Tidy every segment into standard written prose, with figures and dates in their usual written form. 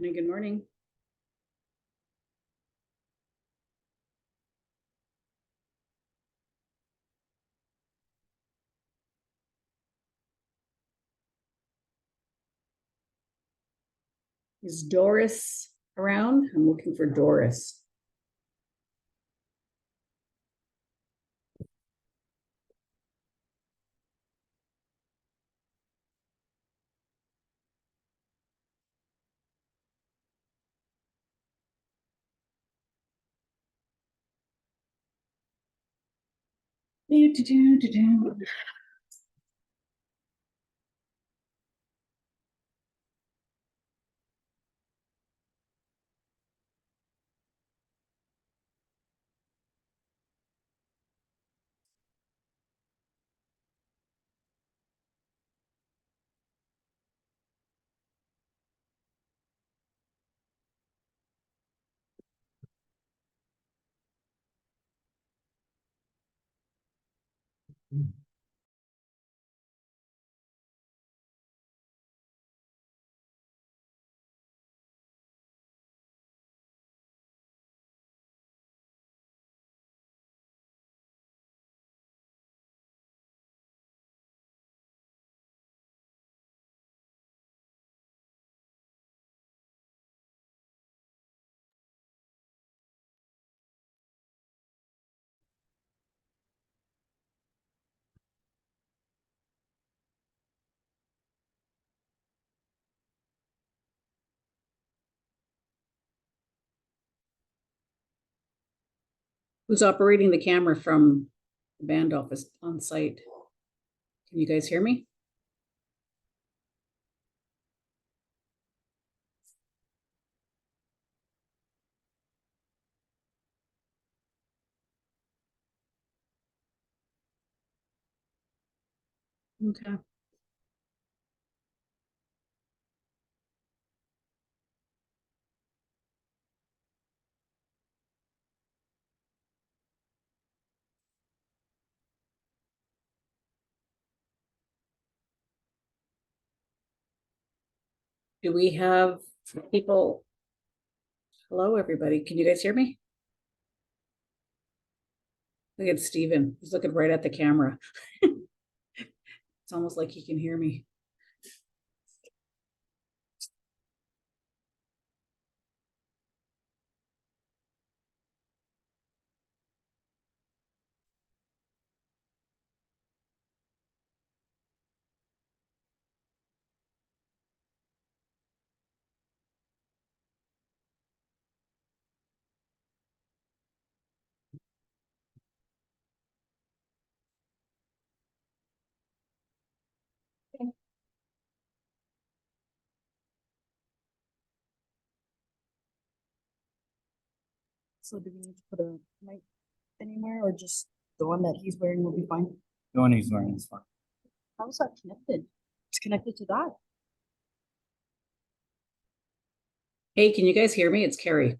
Good morning. Is Doris around? I'm looking for Doris. Who's operating the camera from the band office on site? Can you guys hear me? Okay. Do we have people? Hello, everybody. Can you guys hear me? Look at Steven. He's looking right at the camera. It's almost like he can hear me. So do we need to put a mic anywhere or just the one that he's wearing will be fine? The one he's wearing is fine. How is that connected? It's connected to that. Hey, can you guys hear me? It's Carrie.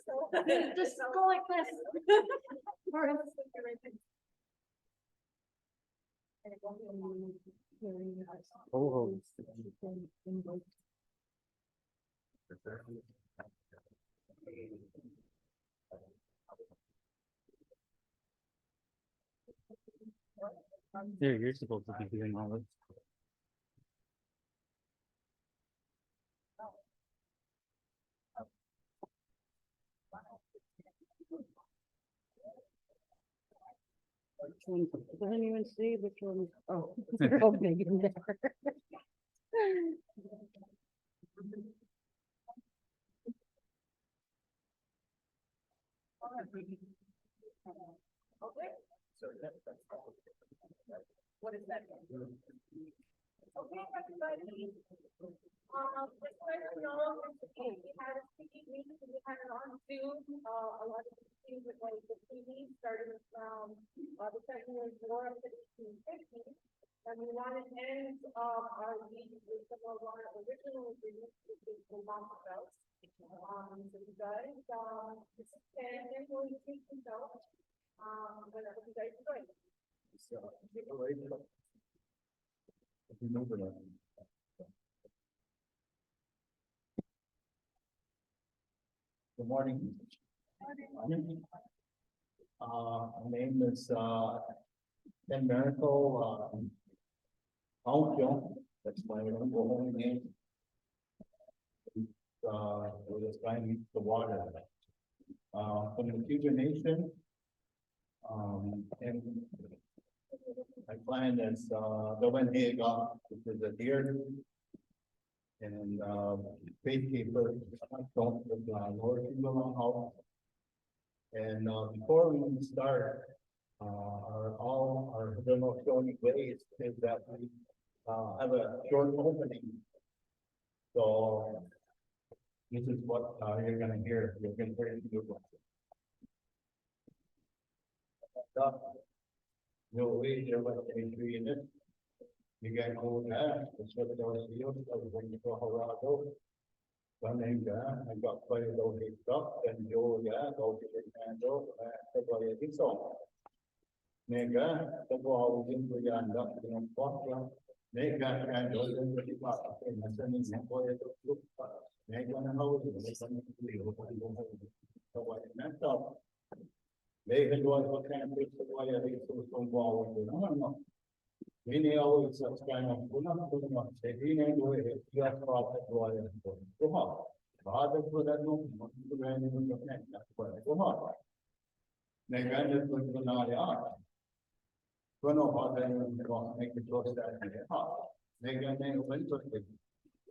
So just go like this. Oh, yeah, you're supposed to be doing all this. I didn't even see which one. Oh, they're all big in there. What is that? Okay, everybody. Just so you know, we had a speaking meeting, we had it on Zoom, a lot of things with like the TV started from, the Second World War of 1850. And we wanted to end, our meeting with some of our original agreements, which is the Wampum Teachings. So you guys, just stand and we'll take some notes, whenever you guys are ready. Good morning. My name is Ken Miracle. That's my whole name. We're just trying to use the water. From the Future Nation. And my client is Haga, which is a deer. And faith keeper, don't with Lord House. And before we start, all our showing ways is that we have a short opening. So this is what you're gonna hear. You're gonna hear it. No way, you're like entry in it. You guys go there, that's what it was. You when you go Colorado. One name there, I got quite a little heat up, and Joe, yeah, go to the candle, that's why I think so. Nega, the ball was in the end up, you know, what, Nega, candle, and the pot, and the sending for it to look. Nega, and how is it? So what messed up. They had what kind of fix the way I think it was from ball, I don't know. Many always such kind of, we're not putting up, they didn't do it, you have profit, lawyer, go hard. Father for that, no, the man in the neck, that's why, go hard. They got it with the Naya. Well, no, father, make the choice that they have. They got name went to it.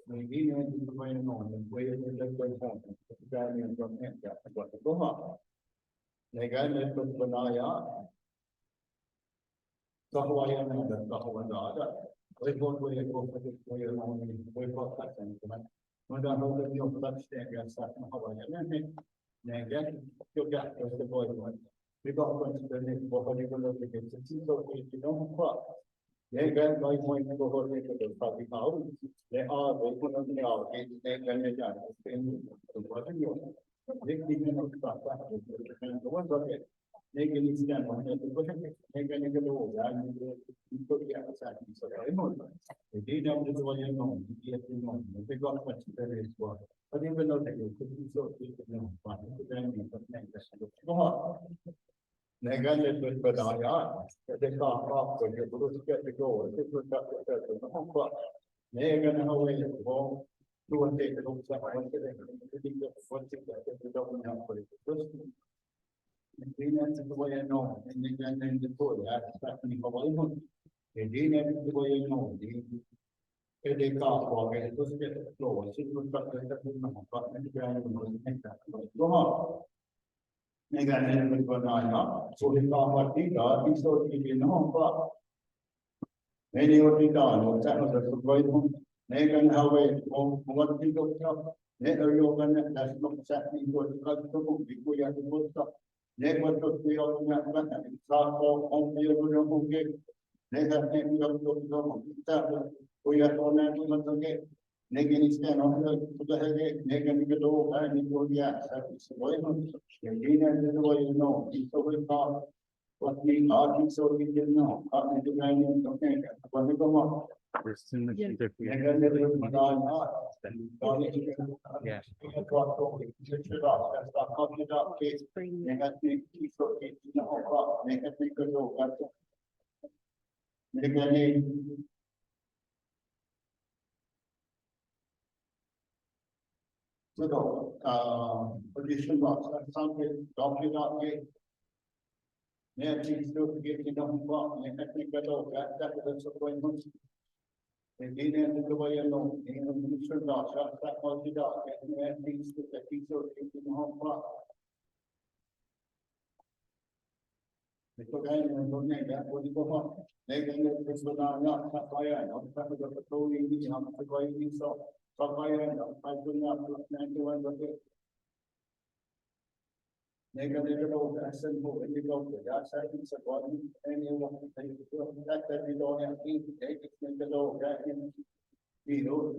Maybe in the way on the way they let go home, the guy in the neck, that's what, go hard. They got it with the Naya. So why am I the other? We go to a go for the way along, we got that thing. When I know that you're such thing, you're such a Hawaii. Again, you got the boy one. We got one to the next for what you will look at. It's so if you don't crop. They got my point to go to the public house. They are open on the out, they can be done. They didn't stop that. The ones of it. They can stand on it, they can get over and put the other side. So I know they did not do what you know, they got much better as well. But even though they could be so know, go on. They got it with I are, they can't off for you to get the goal, they put up the home club. They're gonna know where you go. Do what they don't say, what they don't have for it. That's the way I know, and then the board, that's me for one. They didn't the way I know. They can't walk it, just get the floor, she would cut the ground, go on. They got anything but not, so he thought what he got, he saw it in home, but. Many of the done, or that was a great one. They can have a what people talk. They are your that's not exactly what the book before you have to put stuff. They were to be on that one, and it's not all on the other who gave. They have named up to we have on that one again. Negeni scan on the head, Negani the door, and it will be asked. That's going on. Dina is the way you know. He's so we thought. What we are, he's so we didn't know. How to manage, okay, when we go on. Yeah. Position loss, that's something, doctor not get. Yeah, she's still getting on block, and I think that's that's a point. And then the way you know, you should not shut that on the dog, and then things that he's so in the home block. The guy and the name that would go on. They can look this one not by eye, on top of the patrolling, on the way you saw. But by eye, I do not look 91 of it. They can go as simple and you go to that seconds of one, and you want to take that you don't have to take it, make the low back in. You know.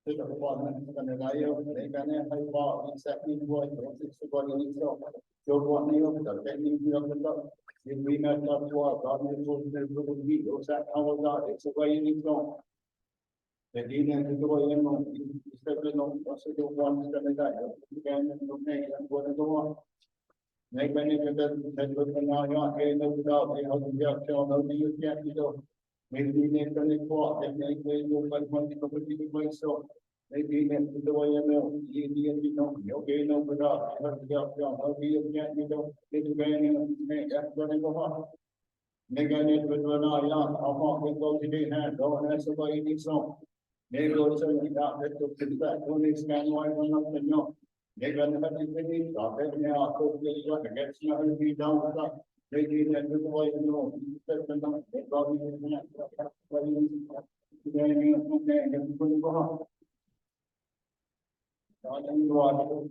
The one, and the guy, they can have a bar, exactly what it's the body itself. Don't want me over the technique of the dog. If we met up to our God, it will be, that our God, it's a way in go. The Dina is the way you know, instead of no, also the one that I got, you can make and go to go on. Make many of them that look now, not getting no doubt, they have to get shown, no, you can't do. Maybe they can walk, and they will, but one completely way so. Maybe the way you know, you know, okay, no, but you have to get shown, no, you can't do, it's very, make that's going to go on. Make a need with an eye on, how long we go to the hand, oh, and that's the way you need some. Maybe also you got that to fit that, only scan why one of the no. They got the money they need, or they now go this one, against nothing be down with that. They need that with the way you know, that's the number, they probably need that. What do you need? Okay, and put it on. I think you want,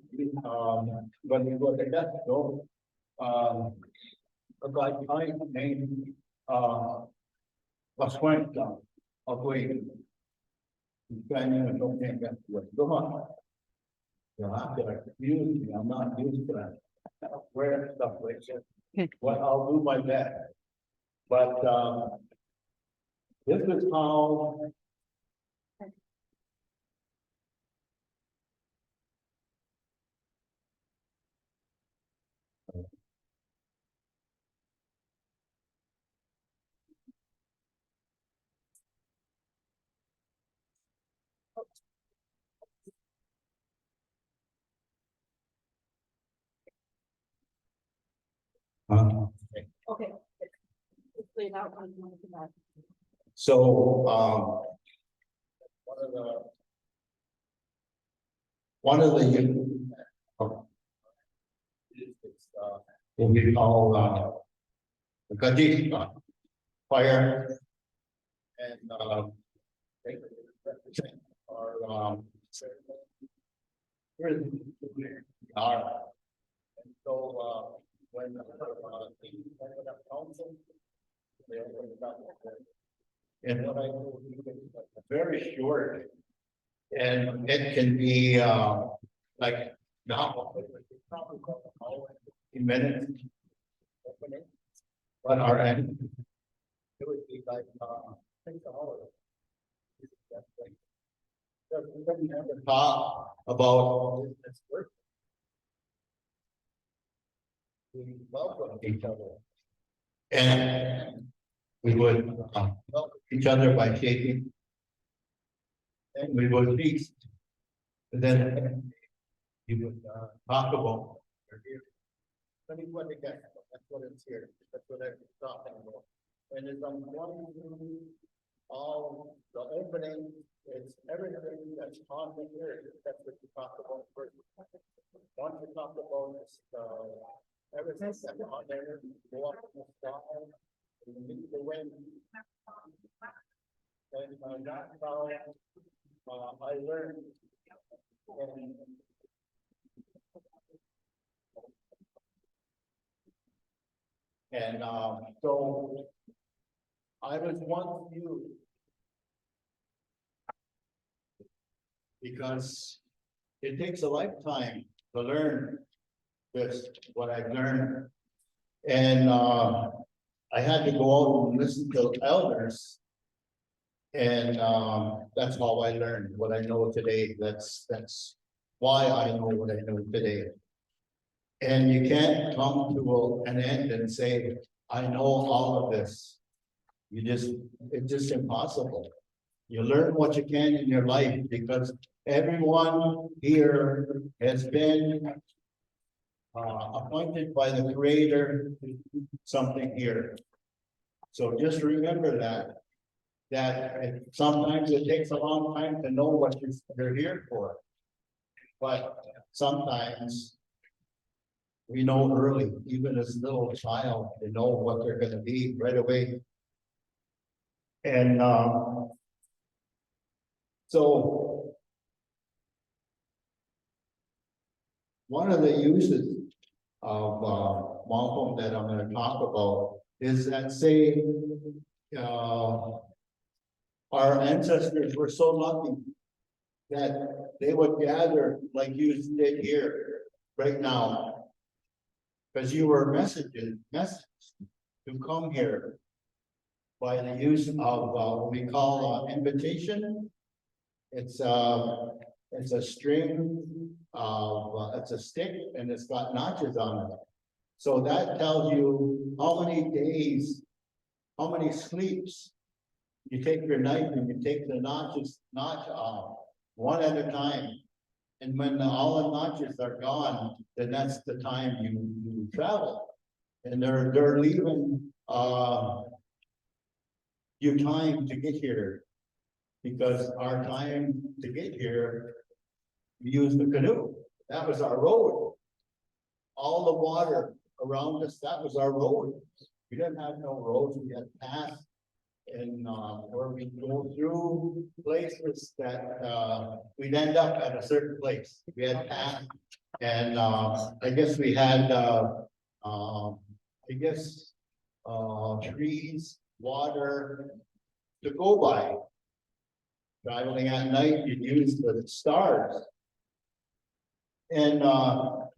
when you go to that, so, a guy named, was went down, of way. Don't think that was go on. You'll have to use me, I'm not used to that. Where stuff like that. What I'll do my best. But this is how. Okay. It's laid out on that. So one of the what we call the Gaji fire and or and so when council and what I do is very short and it can be like now in minutes. But our end it would be like I think we never talk about this work. We welcome each other. And we would welcome each other by shaking. And we would feast. And then you would talk about let me put it again. That's what it's here. That's what I'm talking about. And as I'm going through all the opening, it's everything that's on the here. That's what you talk about first. Once you talk about this, everything that's on there, go up the sky, and meet the wind. And that's how I learned. And so I was once you. Because it takes a lifetime to learn this, what I've learned. And I had to go out and listen to elders. And that's how I learned what I know today. That's why I know what I know today. And you can't come to an end and say, I know all of this. It's just impossible. You learn what you can in your life because everyone here has been appointed by the Creator to do something here. So just remember that sometimes it takes a long time to know what you're here for. But sometimes we know early, even as a little child, they know what they're going to be right away. And so one of the uses of wampum that I'm going to talk about is that, say, our ancestors were so lucky that they would gather like you did here right now, because you were messaged to come here by the use of what we call invitation. It's a string of it's a stick and it's got notches on it. So that tells you how many days, how many sleeps. You take your knife and you take the notch off one at a time. And when all the notches are gone, then that's the time you travel. And they're leaving you time to get here. Because our time to get here, we used the canoe. That was our road. All the water around us, that was our road. We didn't have no roads, we had paths. And where we go through places that we'd end up at a certain place. We had paths. And I guess we had trees, water to go by. Traveling at night, you'd use the stars. And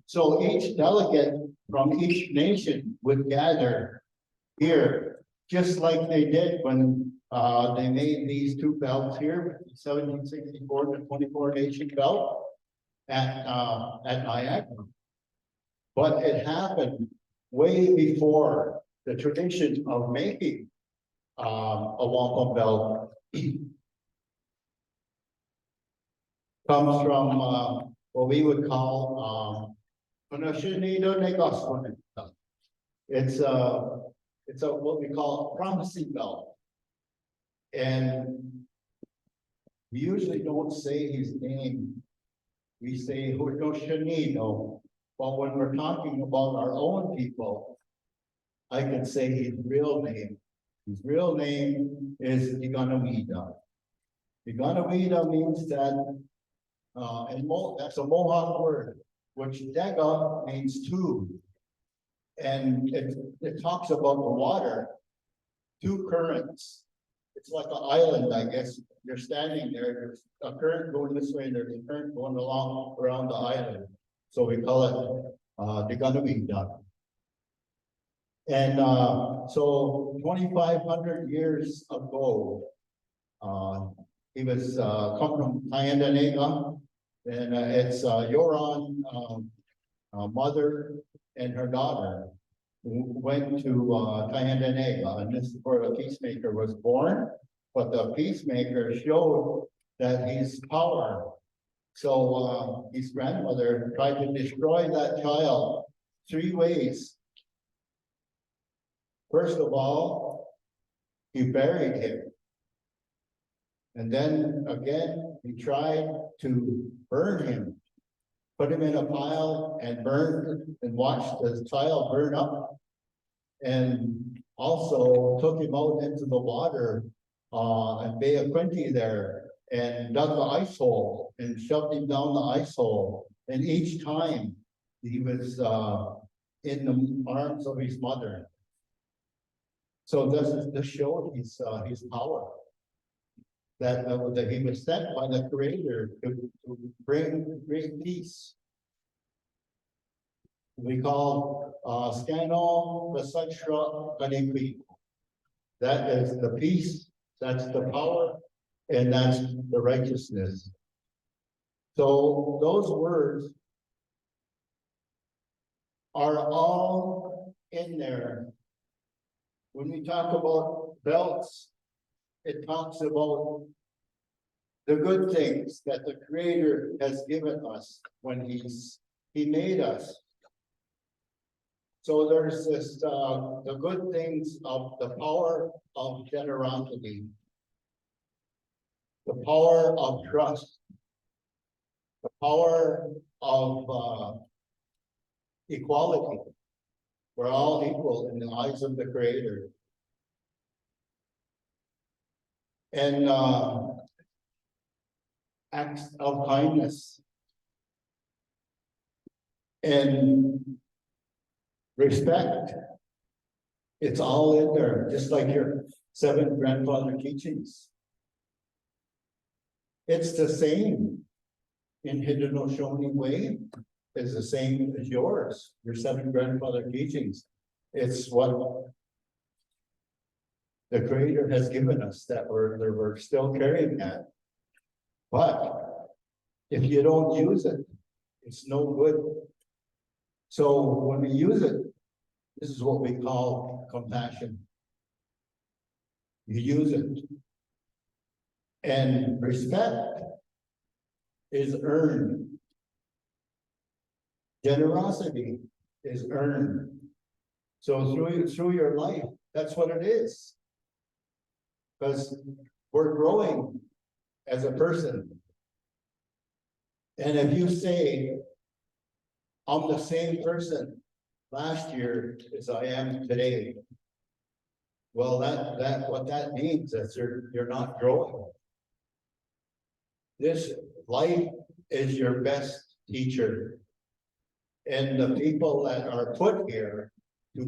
so each delegate from each nation would gather here, just like they did when they made these two belts here, 1764 to 24 nation belt at Niagara. But it happened way before the tradition of making a wampum belt comes from what we would call it's a what we call a promising belt. And we usually don't say his name. We say Hudoshanino. But when we're talking about our own people, I can say his real name. His real name is Iganawida. Iganawida means that that's a Mohawk word, which Dega means two. And it talks about the water, two currents. It's like an island, I guess. You're standing there, there's a current going this way, and there's a current going along around the island. So we call it Deganawida. And so 2,500 years ago, he was come from Tyandanega, and it's Yoron mother and her daughter who went to Tyandanega, and this is where the peacemaker was born. But the peacemaker showed that his power. So his grandmother tried to destroy that child 3 ways. First of all, he buried him. And then again, he tried to burn him, put him in a pile and burned and watched the child burn up. And also took him out into the water at Bay of Quinte there and dug the ice hole and shoved him down the ice hole. And each time he was in the arms of his mother. So this is to show his power. That he was sent by the Creator to bring great peace. We call Scano Vasachra Kanikwi. That is the peace, that's the power, and that's the righteousness. So those words are all in there. When we talk about belts, it talks about the good things that the Creator has given us when He made us. So there's this, the good things of the power of generosity, the power of trust, the power of equality. We're all equal in the eyes of the Creator. And acts of kindness and respect. It's all in there, just like your 7 grandfather teachings. It's the same in Haudenosaunee way. Is the same as yours, your 7 grandfather teachings. It's what the Creator has given us that we're still carrying that. But if you don't use it, it's no good. So when we use it, this is what we call compassion. You use it. And respect is earned. Generosity is earned. So through your life, that's what it is. Because we're growing as a person. And if you say, I'm the same person last year as I am today, well, what that means is you're not growing. This life is your best teacher. And the people that are put here to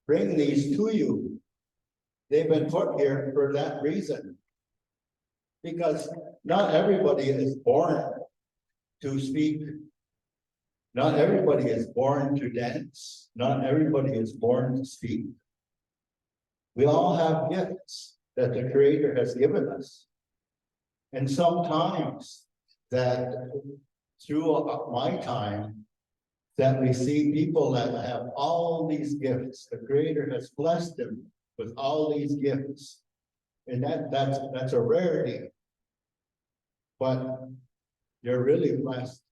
bring these to you, they've been put here for that reason. Because not everybody is born to speak. Not everybody is born to dance. Not everybody is born to speak. We all have gifts that the Creator has given us. And sometimes that through my time, that we see people that have all these gifts. The Creator has blessed them with all these gifts. And that's a rarity. But you're really blessed.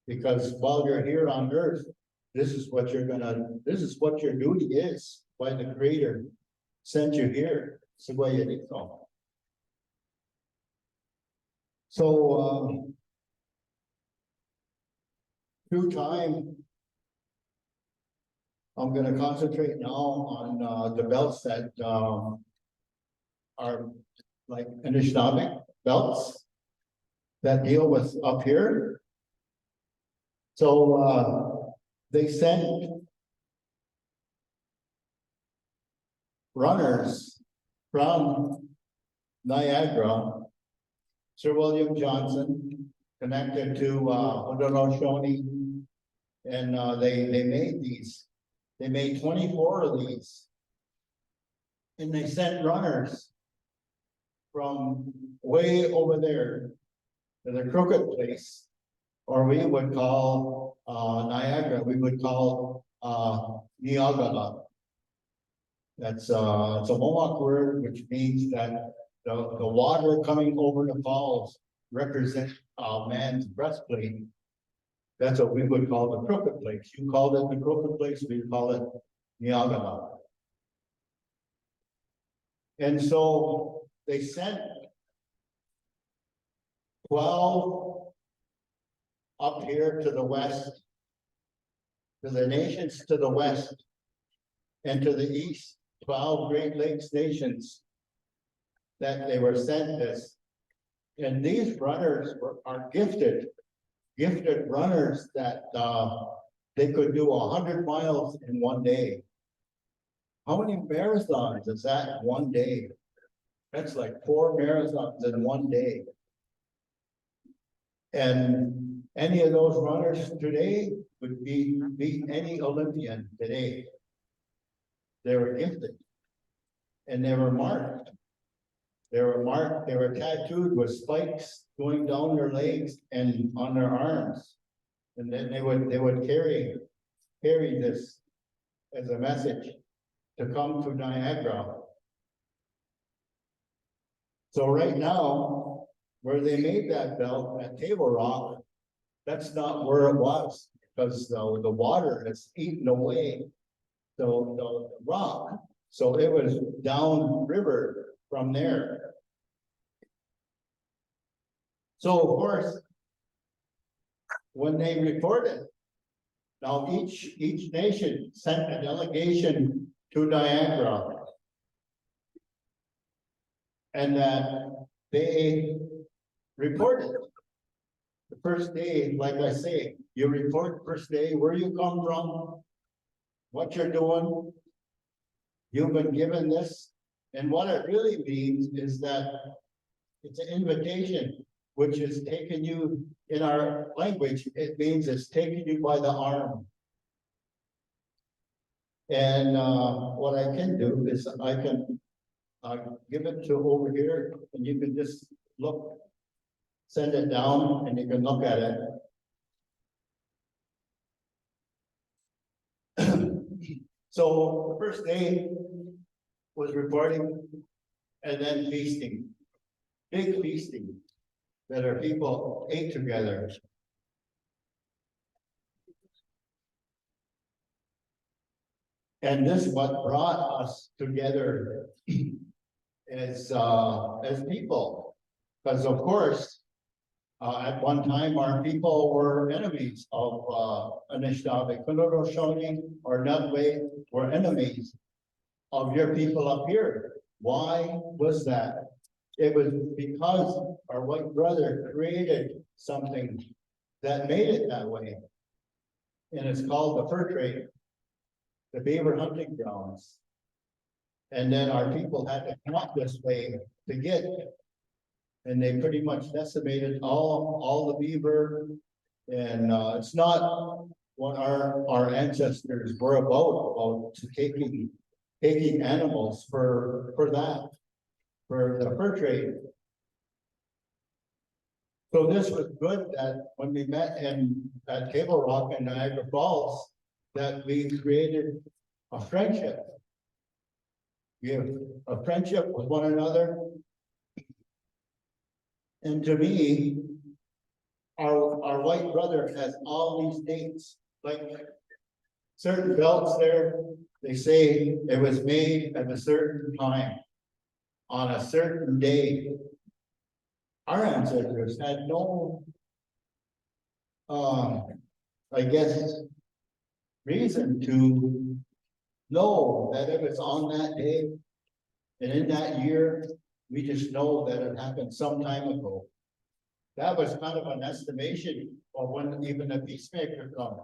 Because while you're here on earth, this is what your duty is. Why the Creator sent you here. So through time, I'm going to concentrate now on the belts that are like Anishinaabe belts that deal with up here. So they send runners from Niagara, Sir William Johnson, connected to Haudenosaunee, and they made these. They made 24 of these, and they sent runners from way over there to the crooked place, or we would call Niagara. We would call Niagara. That's it's a Mohawk word, which means that the water coming over the falls represents man's breastplate. That's what we would call the crooked place. You called it the crooked place, we call it Niagara. And so they sent 12 up here to the west, to the nations to the west, and to the east, 12 Great Lakes nations that they were sent this. And these runners are gifted runners that they could do 100 miles in one day. How many marathons is that one day? That's like 4 marathons in one day. And any of those runners today would beat any Olympian today. They were gifted. And they were marked. They were tattooed with spikes going down their legs and on their arms. And then they would carry this as a message to come to Niagara. So right now, where they made that belt at Table Rock, that's not where it was, because the water has eaten away the rock. So it was down river from there. So of course, when they reported, now each nation sent a delegation to Niagara. And that they reported the first day, like I say, you report first day, where you come from, what you're doing. You've been given this, and what it really means is that it's an invitation, which is taking you, in our language, it means it's taking you by the arm. And what I can do is I can give it to over here, and you can just look, send it down, and you can look at it. So the first day was reporting, and then feasting, big feasting, that our people ate together. And this is what brought us together as people, because of course, at one time our people were enemies of Anishinaabe, Haudenosaunee, or Nutway were enemies of your people up here. Why was that? It was because our white brother created something that made it that way. And it's called the fur trade, the beaver hunting grounds. And then our people had to come up this way to get it. And they pretty much decimated all the beaver. And it's not what our ancestors were about taking animals for that, for the fur trade. So this was good that when we met at Table Rock in Niagara Falls, that we created a friendship. We have a friendship with one another. And to me, our white brother has all these dates, like certain belts there, they say it was made at a certain time, on a certain day. Our ancestors had no, I guess, reason to know that if it's on that day and in that year, we just know that it happened some time ago. That was kind of an estimation of when even the peacemaker come,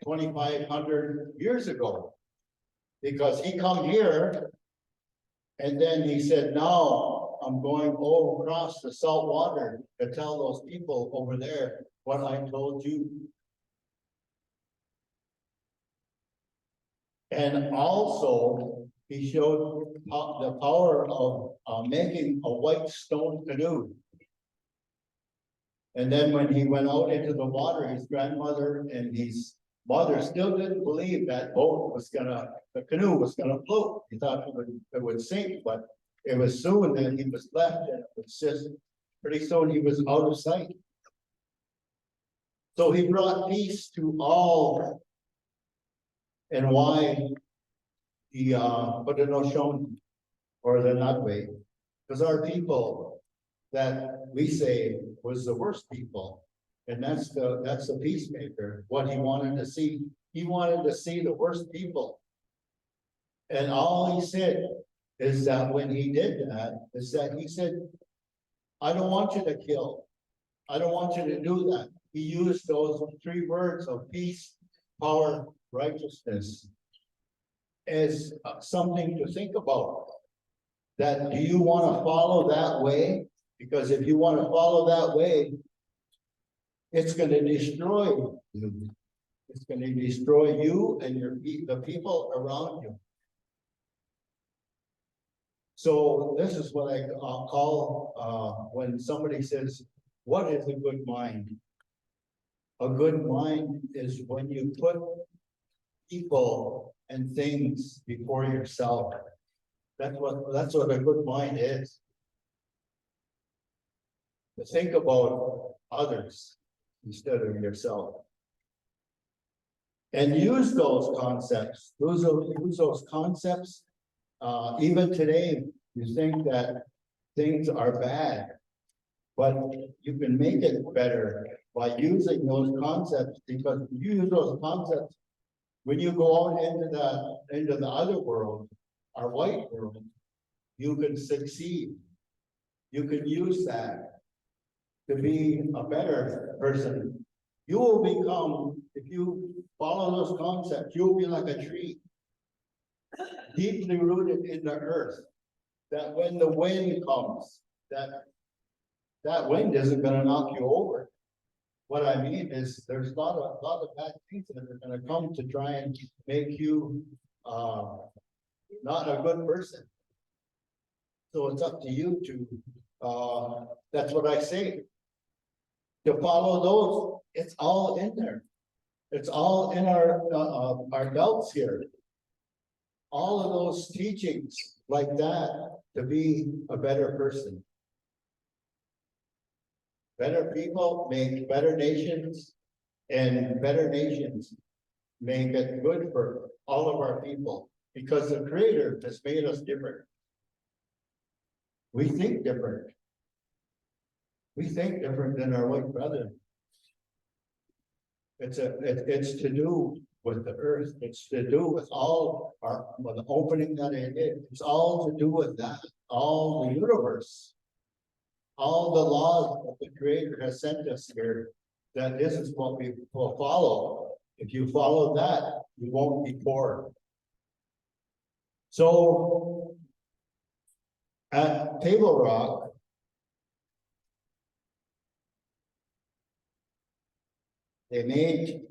2,500 years ago. Because he come here and then he said, now I'm going all across the salt water to tell those people over there what I told you. And also, he showed the power of making a white stone canoe. And then when he went out into the water, his grandmother and his mother still didn't believe that the canoe was gonna float. He thought it would sink, but it was soon that he was left, and it was just pretty soon he was out of sight. So he brought peace to all. And why the Haudenosaunee or the Nutway? Because our people that we say was the worst people, and that's the peacemaker. What he wanted to see, he wanted to see the worst people, and all he said is that when he did that, is that he said, "I don't want you to kill. I don't want you to do that." He used those 3 words of peace, power, righteousness. is something to think about. That do you want to follow that way? Because if you want to follow that way, it's going to destroy you. It's going to destroy you and the people around you. So this is what I call when somebody says, "What is a good mind?" A good mind is when you put people and things before yourself. That's what a good mind is. To think about others instead of yourself. And use those concepts. Use those concepts. Even today, you think that things are bad, but you can make it better by using those concepts, because you use those concepts when you go out into the other world, our white world, you can succeed. You can use that to be a better person. You will become, if you follow those concepts, you'll be like a tree, deeply rooted in the earth, that when the wind comes, that wind isn't gonna knock you over. What I mean is there's a lot of bad things that are gonna come to try and make you not a good person. So it's up to you to that's what I say. To follow those, it's all in there. It's all in our belts here. All of those teachings like that to be a better person. Better people make better nations, and better nations make it good for all of our people, because the Creator has made us different. We think different. We think different than our white brother. It's to do with the earth. It's to do with all with the opening that it did. It's all to do with that. All the universe. All the laws that the Creator has sent us here, that this is what we will follow. If you follow that, you won't be poor. So at Table Rock, they made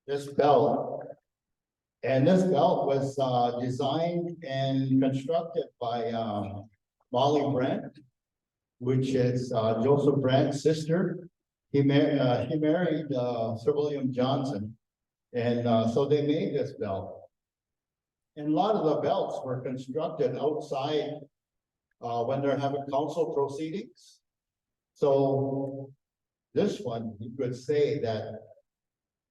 this belt, and this belt was designed and constructed by Molly Brent, which is Joseph Brandt's sister. He married Sir William Johnson, and so they made this belt. And a lot of the belts were constructed outside when they're having council proceedings. So this one, you could say that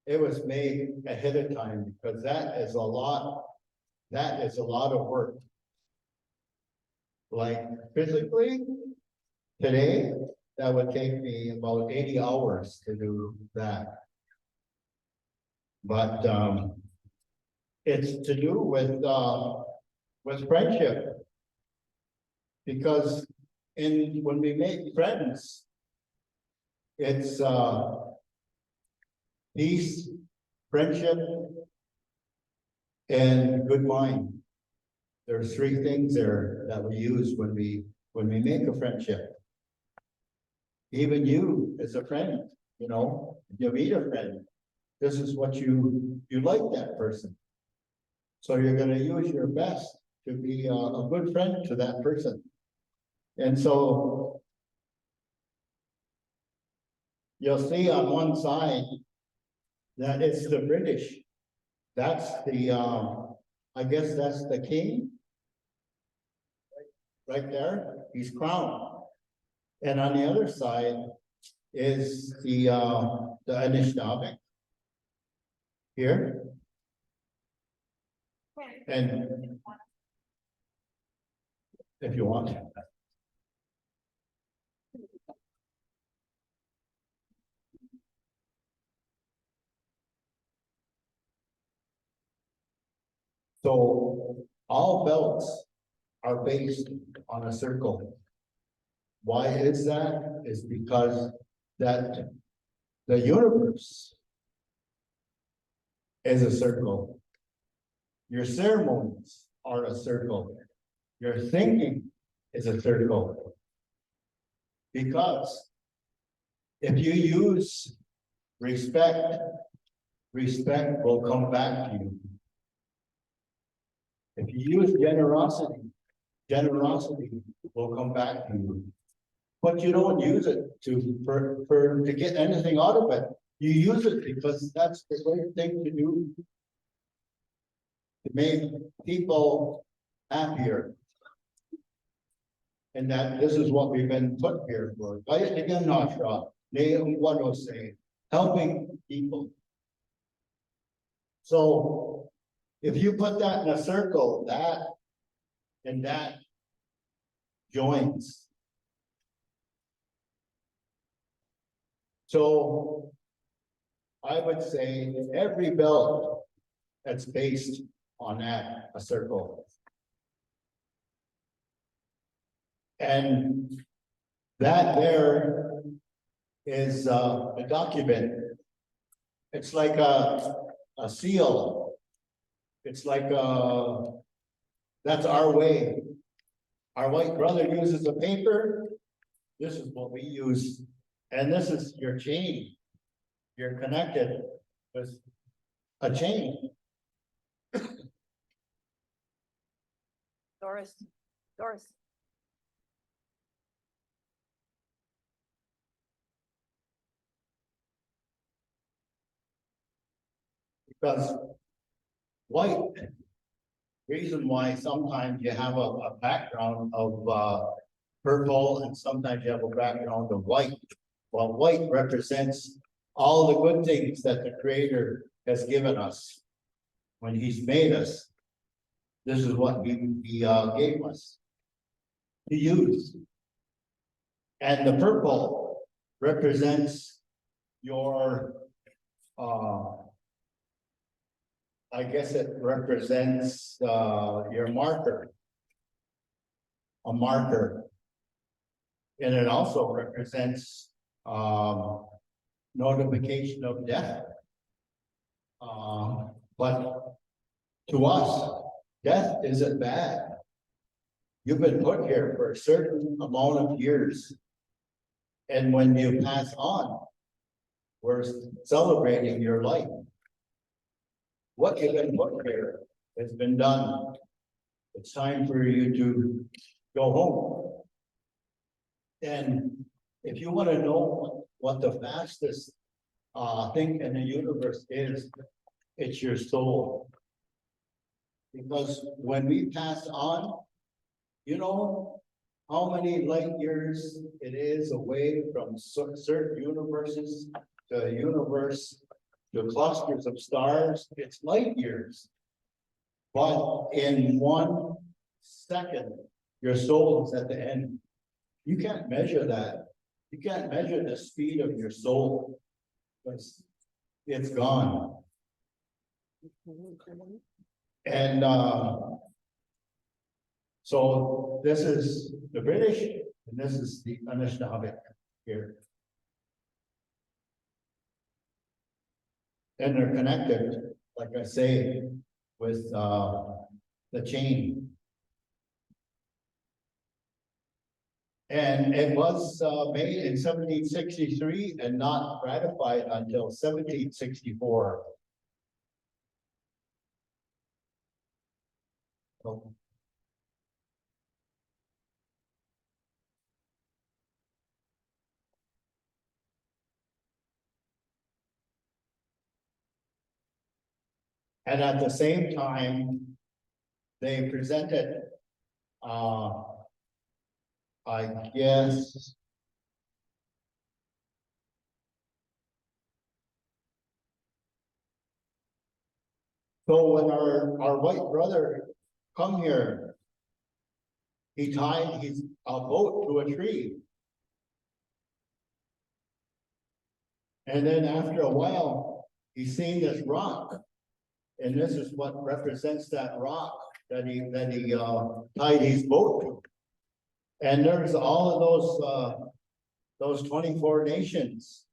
it was made ahead of time, because that is a lot of work. Like physically, today, that would take me about 80 hours to do that. But it's to do with friendship. Because when we make friends, it's peace, friendship, and good mind. There's three things there that we use when we make a friendship. Even you as a friend, you meet a friend. This is what you like that person. So you're going to use your best to be a good friend to that person. And so you'll see on one side that it's the British. That's the, I guess that's the king. Right there, he's crowned. And on the other side is the Anishinaabe. Here. And if you want. So all belts are based on a circle. Why is that? Is because that the universe is a circle. Your ceremonies are a circle. Your thinking is a circle. Because if you use respect, respect will come back to you. If you use generosity, generosity will come back to you. But you don't use it to get anything out of it. You use it because that's the right thing to do. To make people happier. And that this is what we've been put here for. Again, not sure. What was saying, helping people. So if you put that in a circle, that and that joins. So I would say every belt that's based on that, a circle. And that there is a document. It's like a seal. It's like that's our way. Our white brother uses a paper. This is what we use. And this is your chain. You're connected with a chain. Doris. Because white, reason why sometimes you have a background of purple and sometimes you have a background of white. Well, white represents all the good things that the Creator has given us. When He's made us, this is what He gave us to use. And the purple represents your I guess it represents your marker, a marker. And it also represents notification of death. But to us, death isn't bad. You've been put here for a certain amount of years. And when you pass on, we're celebrating your life. What you've been put here has been done. It's time for you to go home. And if you want to know what the fastest thing in the universe is, it's your soul. Because when we pass on, you know how many light years it is away from certain universes to a universe to clusters of stars. It's light years. But in 1 second, your soul is at the end. You can't measure that. You can't measure the speed of your soul. It's gone. And so this is the British, and this is the Anishinaabe here. And they're connected, like I say, with the chain. And it was made in 1763 and not ratified until 1764. So, and at the same time, they presented, I guess, so when our white brother come here, he tied his boat to a tree. And then after a while, he seen this rock. And this is what represents that rock that he tied his boat to. And there's all of those 24 nations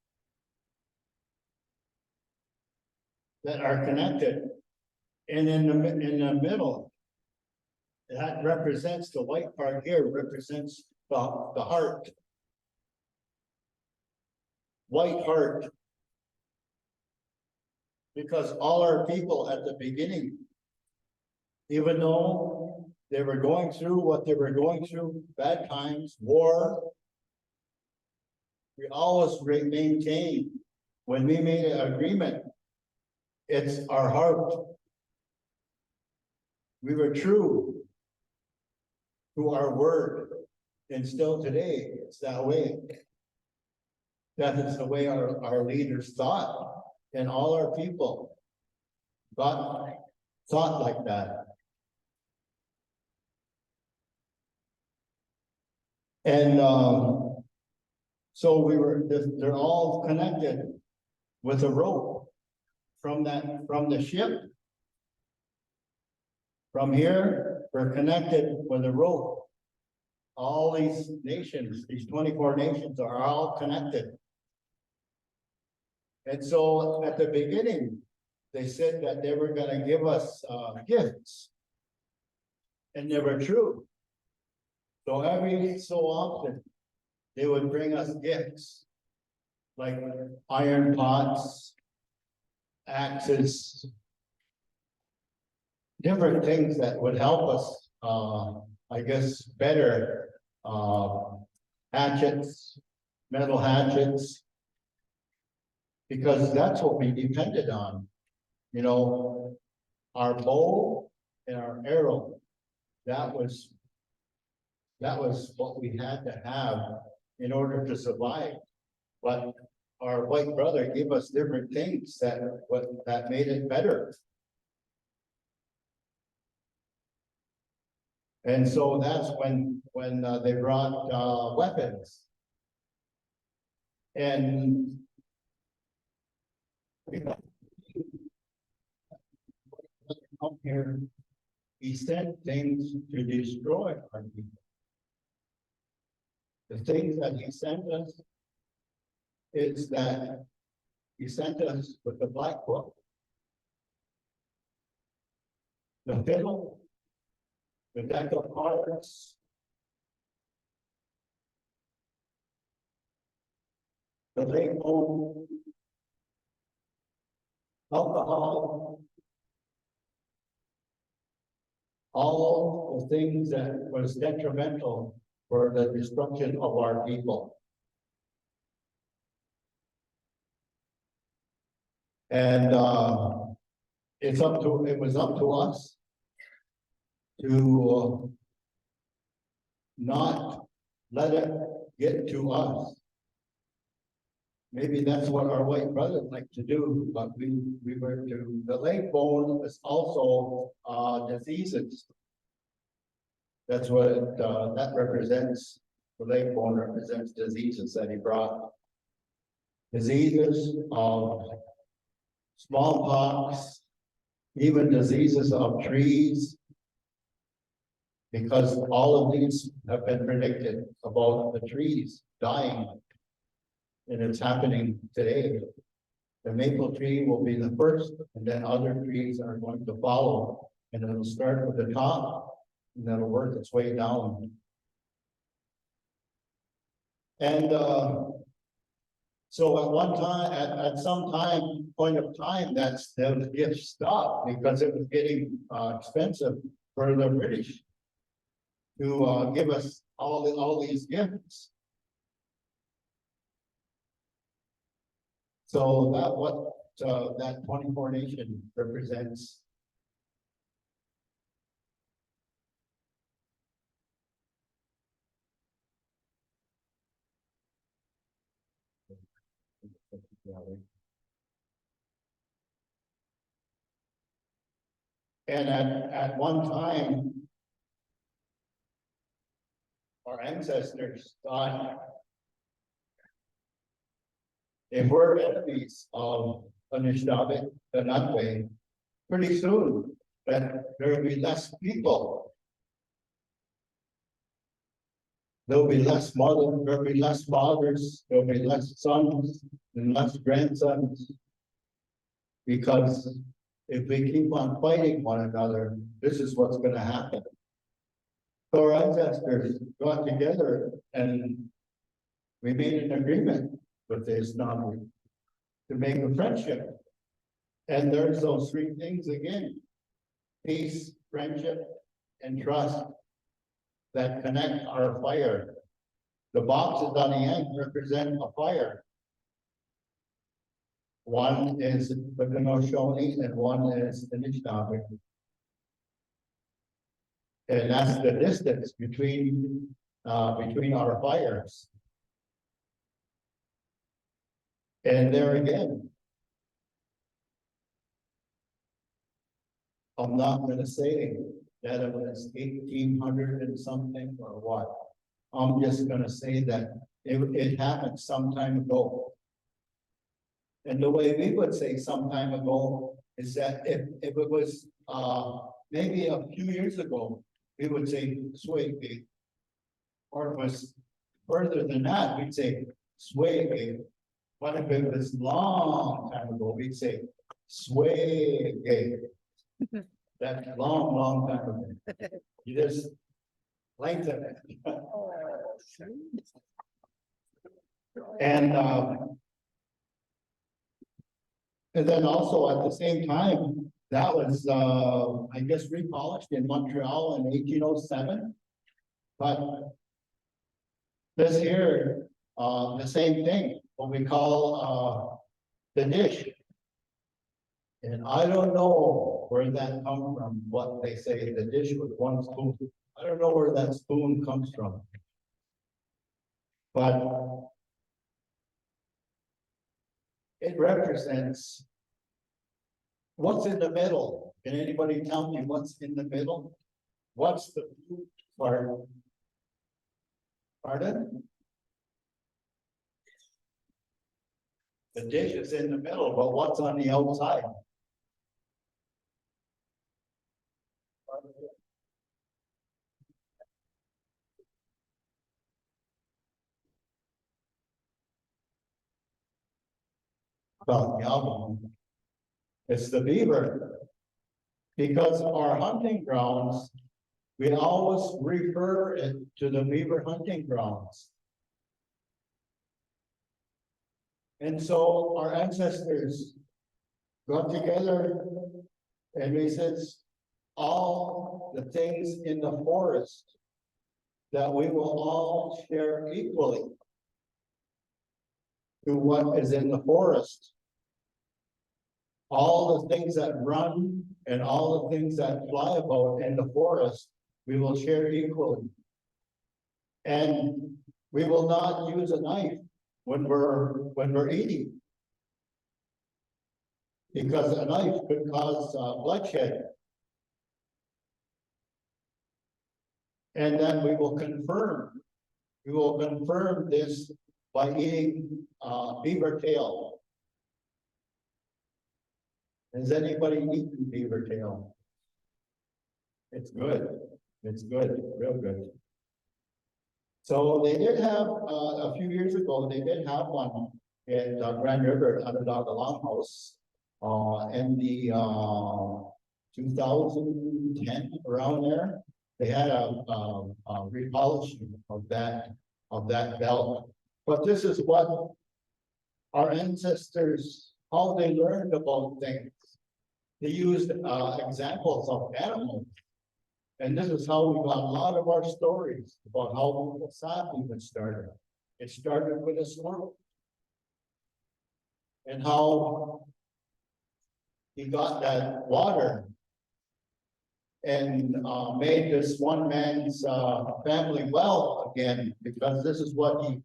that are connected. And in the middle, that represents the white part here, represents the heart. White heart. Because all our people at the beginning, even though they were going through what they were going through, bad times, war, we always maintained, when we made an agreement, it's our heart. We were true to our word, and still today, it's that way. That is the way our leaders thought, and all our people thought like that. And so they're all connected with a rope from the ship. From here, we're connected with a rope. All these nations, these 24 nations are all connected. And so at the beginning, they said that they were going to give us gifts. And they were true. So every so often, they would bring us gifts, like iron pots, axes, different things that would help us, I guess, better, hatchets, metal hatchets, because that's what we depended on. You know, our bow and our arrow, that was what we had to have in order to survive. But our white brother gave us different things that made it better. And so that's when they brought weapons. And up here, he sent things to destroy our people. The things that he sent us is that he sent us with the black book, the fiddle, the deck of cards, the label, alcohol, all the things that was detrimental for the destruction of our people. And it was up to us to not let it get to us. Maybe that's what our white brothers like to do, but we were to, the leg bone is also diseases. That's what that represents. The leg bone represents diseases that he brought. Diseases of smallpox, even diseases of trees, because all of these have been predicted about the trees dying, and it's happening today. The maple tree will be the first, and then other trees are going to follow, and it'll start with the top, and that'll work its way down. And so at one time, at some point of time, the gift stopped because it was getting expensive for the British to give us all these gifts. So that 24 nation represents. And at one time, our ancestors thought, if we're enemies of Anishinaabe, the Nutway, pretty soon that there will be less people. There'll be less mothers, there'll be less fathers, there'll be less sons and less grandsons, because if we keep on fighting one another, this is what's gonna happen. So our ancestors got together and we made an agreement with the Islamic to make a friendship. And there's those three things again: peace, friendship, and trust that connect our fire. The boxes on the end represent a fire. One is the Kenoshoni and one is the Anishinaabe. And that's the distance between our fires. And there again, I'm not gonna say that it was 1800 and something or what. I'm just gonna say that it happened some time ago. And the way we would say some time ago is that if it was maybe a few years ago, we would say Swayke. Or if it was further than that, we'd say Swayke. But if it was long time ago, we'd say Swayke. That's long, long time ago. You just lengthen it. And then also at the same time, that was, I guess, repolished in Montreal in 1807. But this here, the same thing, what we call the dish. And I don't know where that comes from, what they say, the dish with one spoon. I don't know where that spoon comes from. But it represents what's in the middle. Can anybody tell me what's in the middle? What's the food part? Pardon? The dish is in the middle, but what's on the outside? Well, yeah, it's the beaver. Because our hunting grounds, we always refer it to the beaver hunting grounds. And so our ancestors got together and we said, all the things in the forest that we will all share equally to what is in the forest. All the things that run and all the things that fly about in the forest, we will share equally. And we will not use a knife when we're eating. Because a knife could cause bloodshed. And then we will confirm this by eating beaver tail. Has anybody eaten beaver tail? It's good. It's good, real good. So they did have, a few years ago, they did have one in Grand River at Onondaga Longhouse. In the 2010, around there, they had a repolishing of that belt. But this is what our ancestors, how they learned about things. They used examples of animals. And this is how we got a lot of our stories about how the sap even started. It started with a squirrel. And how he got that water and made this one man's family well again, because this is what he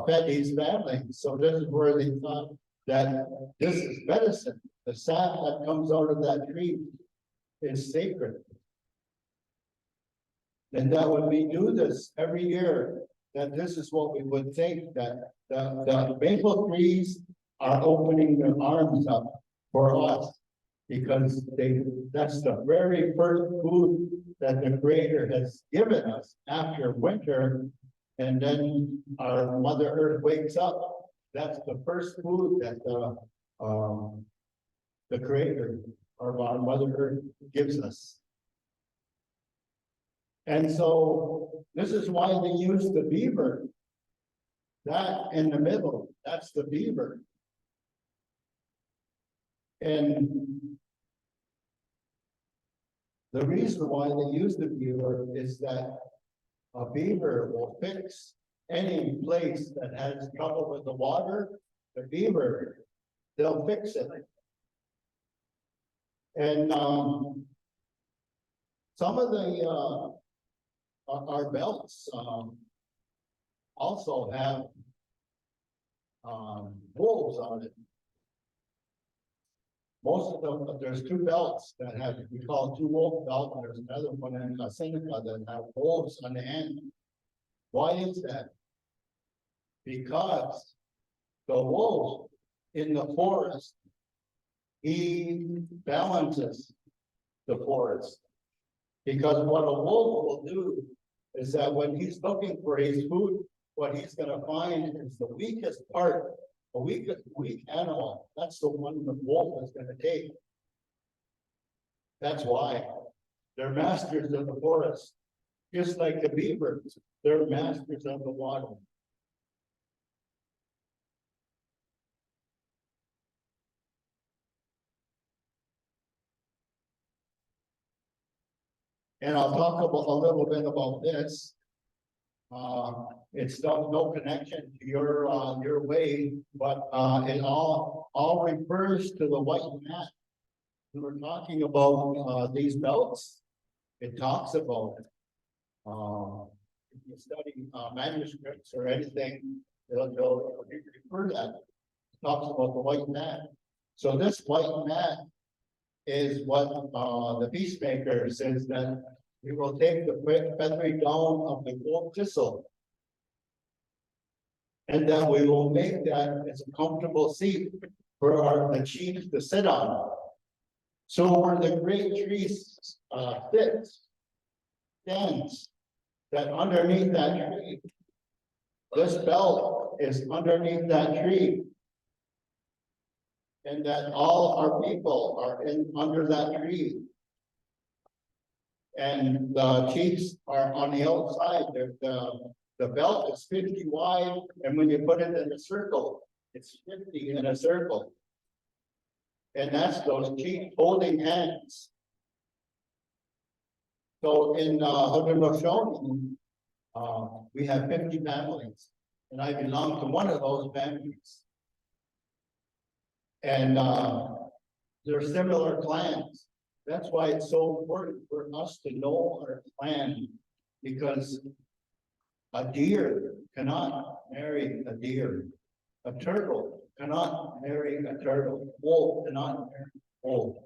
fed his family. So this is where they thought that this is medicine. The sap that comes out of that tree is sacred. And that when we do this every year, that this is what we would think, that the maple trees are opening their arms up for us. Because that's the very first food that the Creator has given us after winter. And then our Mother Earth wakes up. That's the first food that the Creator or our Mother Earth gives us. And so this is why they use the beaver. That in the middle, that's the beaver. And the reason why they use the beaver is that a beaver will fix any place that has trouble with the water. The beaver, they'll fix it. And some of the our belts also have wolves on it. Most of them, there's two belts that have, we call two wolf belt, and there's another one in Seneca that have wolves on the end. Why is that? Because the wolf in the forest, he balances the forest. Because what a wolf will do is that when he's looking for his food, what he's gonna find is the weakest part, a weak animal. That's the one the wolf is gonna take. That's why they're masters of the forest, just like the beavers. They're masters of the water. And I'll talk about a little bit about this. It's no connection to your way, but it all refers to the white mat. We were talking about these belts. It talks about it. If you study manuscripts or anything, they'll refer to that. It talks about the white mat. So this white mat is what the peacemaker says, that we will take the feathery down of the gold thistle, and then we will make that as a comfortable seat for the chief to sit on. So where the great trees stands, that underneath that tree, this belt is underneath that tree. And that all our people are under that tree. And the chiefs are on the outside. The belt is 50 wide, and when you put it in a circle, it's 50 in a circle. And that's those chiefs holding hands. So in Haudenosaunee, we have 50 families, and I belong to one of those families. And they're similar clans. That's why it's so important for us to know our clan, because a deer cannot marry a deer. A turtle cannot marry a turtle. Wolf cannot marry a wolf.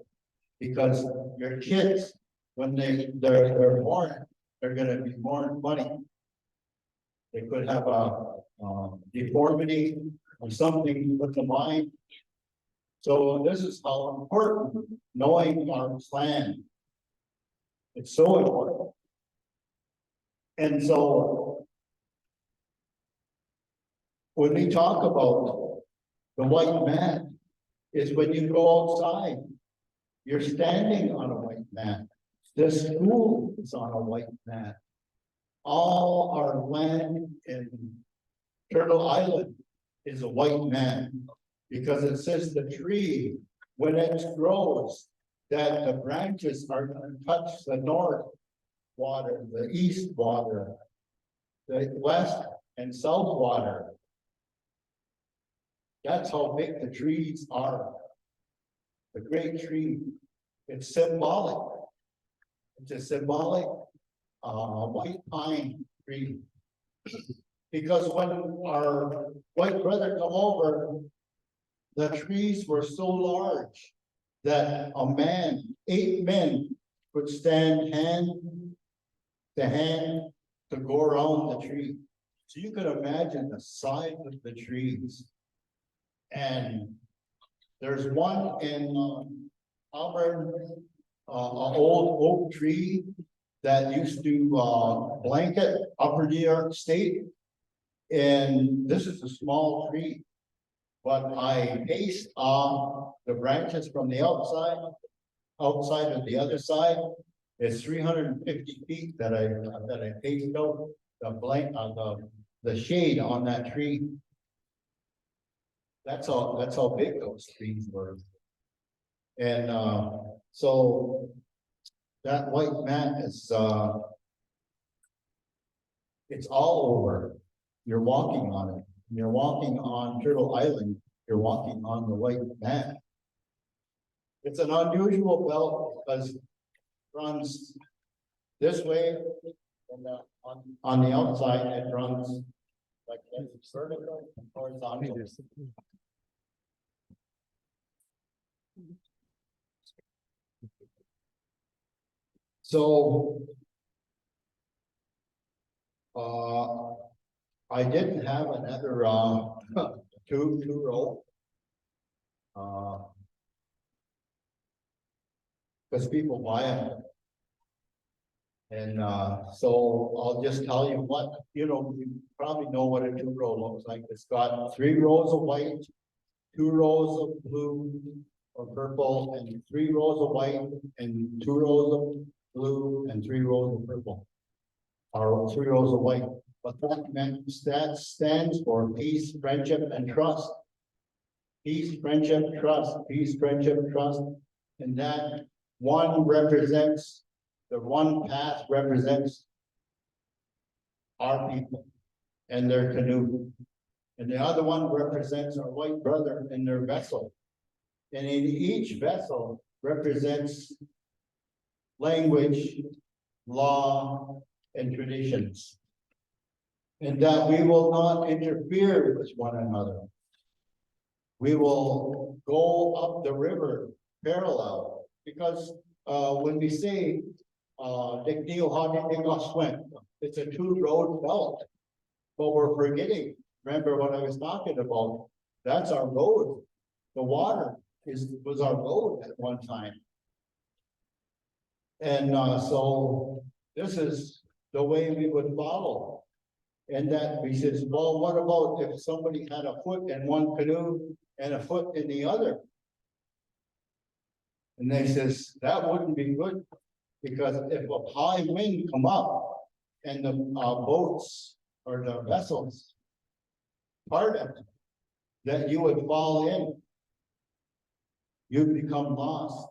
Because your kids, when they're born, they're gonna be born funny. They could have a deformity or something with the mind. So this is how important knowing our clan. It's so important. And so when we talk about the white mat, is when you go outside, you're standing on a white mat. The school is on a white mat. All our land in Turtle Island is a white mat. Because it says the tree, when it grows, that the branches are going to touch the north water, the east water, the west and south water. That's how big the trees are. The great tree, it's symbolic. It's a symbolic white pine tree. Because when our white brother come over, the trees were so large that 8 men could stand hand to hand to go around the tree. So you could imagine the size of the trees. And there's one in Auburn, an old oak tree that used to blanket Upper New York State. And this is a small tree. But I paste the branches from the outside, outside of the other side is 350 feet that I paved out the blank, the shade on that tree. That's how big those trees were. And, so that white mat is, it's all over. You're walking on it. You're walking on Turtle Island. You're walking on the white mat. It's an unusual belt because it runs this way, and on the outside it runs like this, vertical and horizontal. So I didn't have another two row. Because people buy them. And so I'll just tell you what, you probably know what a two row looks like. It's got 3 rows of white, 2 rows of blue or purple, and 3 rows of white, and 2 rows of blue, and 3 rows of purple. Or 3 rows of white. But that stands for peace, friendship, and trust. Peace, friendship, trust, peace, friendship, trust. And that one represents, the one path represents our people and their canoe. And the other one represents our white brother and their vessel. And in each vessel represents language, law, and traditions. And that we will not interfere with one another. We will go up the river parallel, because when we say it's a 2-road belt, but we're forgetting. Remember what I was talking about? That's our road. The water was our road at one time. And so this is the way we would follow. And that he says, well, what about if somebody had a foot in one canoe and a foot in the other? And they says, that wouldn't be good, because if a high wind come up and the boats or the vessels parted, that you would fall in. You'd become lost.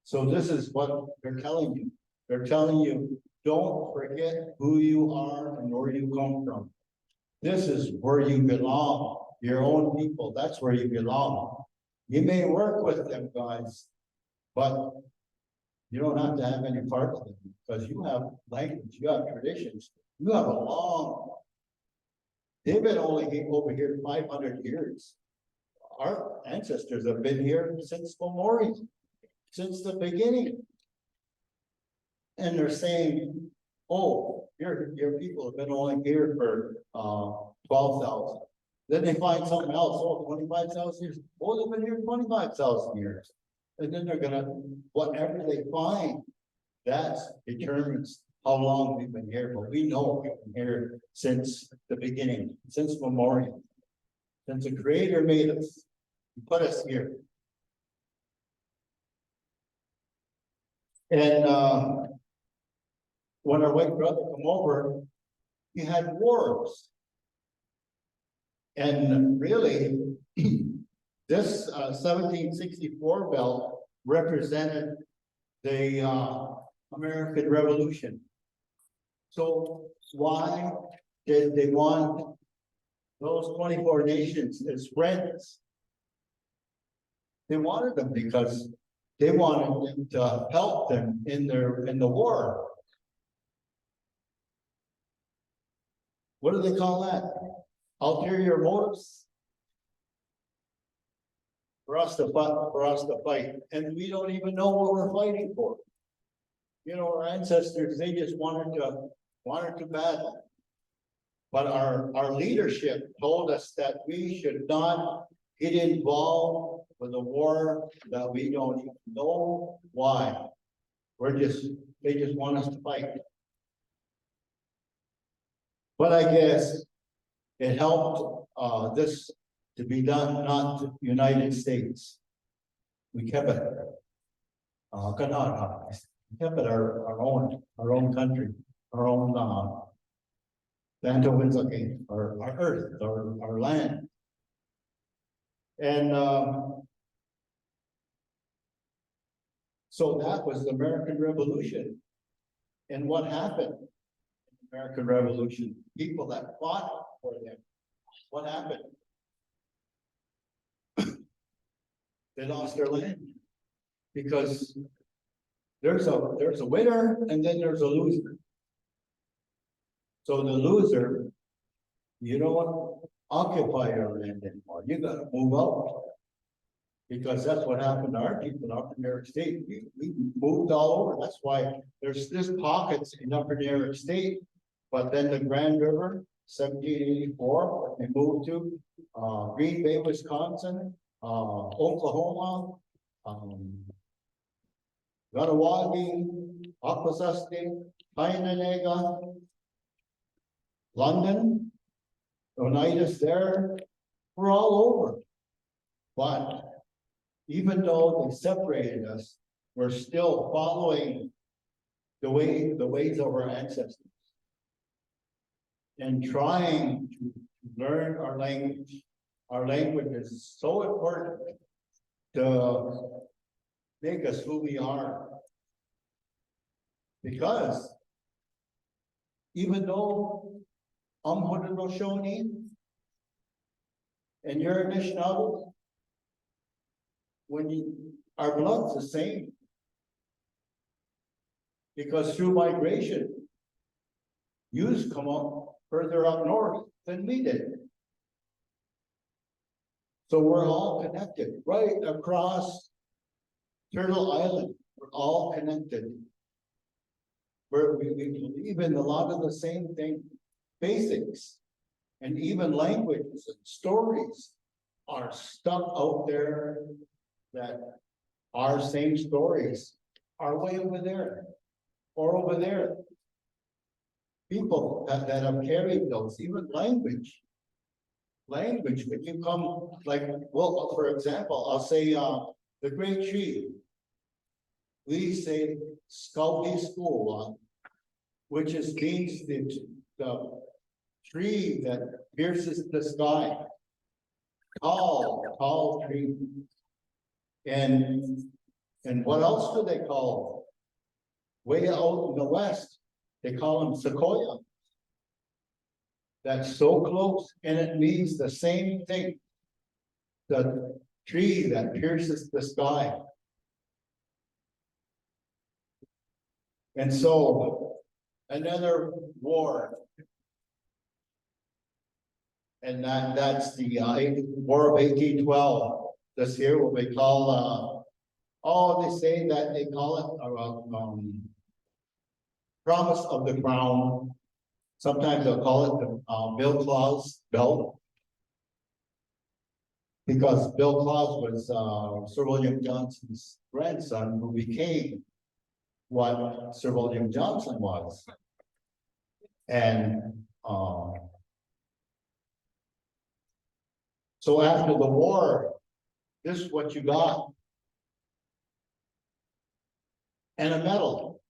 So this is what they're telling you. They're telling you, don't forget who you are and where you come from. This is where you belong. Your own people, that's where you belong. You may work with them, guys, but you don't have to have any part of them, because you have language, you have traditions, you have a long. They've been only over here 500 years. Our ancestors have been here since memorial, since the beginning. And they're saying, oh, your people have been only here for 12,000. Then they find something else, oh, 25,000 years. Oh, they've been here 25,000 years. And then they're gonna, whatever they find, that determines how long we've been here. But we know we've been here since the beginning, since memorial. Since the Creator made us, He put us here. And when our white brother come over, he had wars. And really, this 1764 belt represented the American Revolution. So why did they want those 24 nations as friends? They wanted them because they wanted them to help them in the war. What do they call that? Ulterior motives? For us to fight, and we don't even know what we're fighting for. You know, our ancestors, they just wanted to battle. But our leadership told us that we should not get involved with a war that we don't even know why. They just want us to fight. But I guess it helped this to be done, not the United States. We kept it. kept it our own country, our own, land of Winslow, our earth, our land. And, so that was the American Revolution. And what happened? in the American Revolution, people that fought for them, what happened? They lost their land because there's a winner and then there's a loser. So the loser, you don't occupy your land anymore. You gotta move out. Because that's what happened to our people in Upper New York State. We moved all over. That's why there's pockets in Upper New York State. But then the Grand River, 1784, we moved to Green Bay, Wisconsin, Oklahoma, Ganawagi, Akwesasne, Pioneer, London, Oneida there. We're all over. But even though they separated us, we're still following the ways of our ancestors and trying to learn our language. Our language is so important to make us who we are. Because even though I'm Haudenosaunee and you're a Anishinaabe, our blood's the same. Because through migration, yous come up further up north than we did. So we're all connected right across Turtle Island. We're all connected. We believe in a lot of the same thing, basics, and even languages and stories are stuck out there. That our same stories are way over there or over there. People that have carried those, even language. Language, when you come, like, well, for example, I'll say the great tree. We say Scully School, which means the tree that pierces the sky. Tall tree. And what else do they call them? Way out in the west, they call them sequoia. That's so close, and it means the same thing. The tree that pierces the sky. And so, another war. And that's the War of 1812. This year, what we call, they say that they call it promise of the crown. Sometimes they'll call it the Bill Claus belt. Because Bill Claus was Sir William Johnson's grandson who became what Sir William Johnson was. And so after the war, this is what you got. And a medal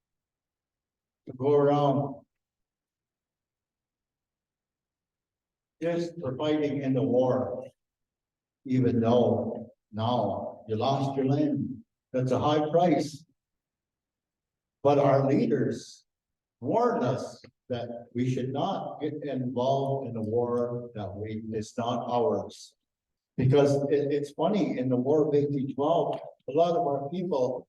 to go around. Just for fighting in the war. Even though now you lost your land. That's a high price. But our leaders warned us that we should not get involved in a war that it's not ours. Because it's funny, in the War of 1812, a lot of our people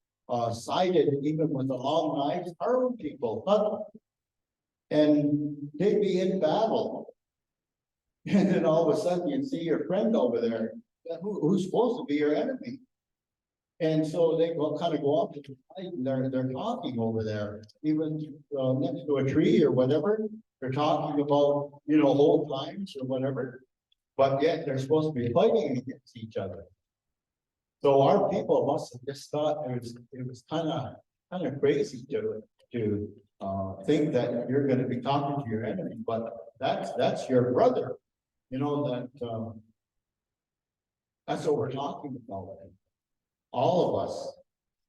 sided even with the long knives, our own people, and they'd be in battle. And then all of a sudden you see your friend over there, who's supposed to be your enemy. And so they kind of go up to the fight and they're talking over there, even next to a tree or whatever. They're talking about, old times or whatever. But yet they're supposed to be fighting against each other. So our people must have just thought it was kind of crazy to think that you're going to be talking to your enemy, but that's your brother. That's what we're talking about. All of us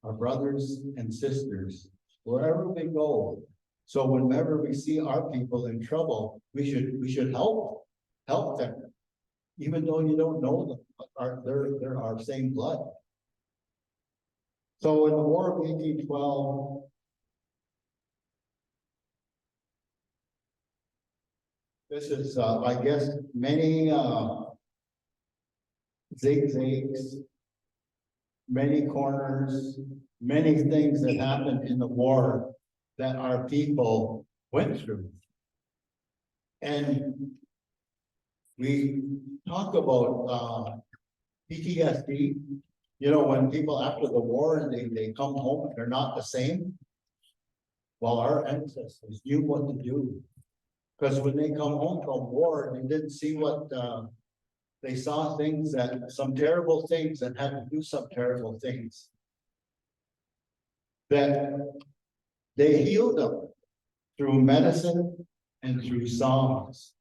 our brothers and sisters, wherever we go. So whenever we see our people in trouble, we should help them. Even though you don't know them, but they're our same blood. So in the War of 1812, this is, I guess, many zigzags, many corners, many things that happened in the war that our people went through. And we talk about PTSD, you know, when people after the war and they come home, they're not the same. Well, our ancestors knew what to do. Because when they come home from war, they didn't see what, they saw things that, some terrible things and had to do some terrible things. That they healed them through medicine and through songs.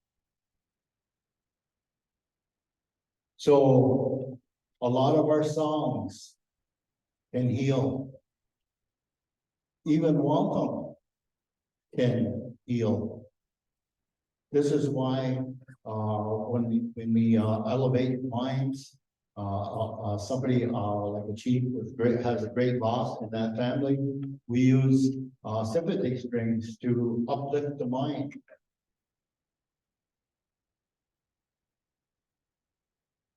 So a lot of our songs can heal. Even wampum can heal. This is why when we elevate minds, somebody like a chief has a great loss in that family, we use sympathy strings to uplift the mind.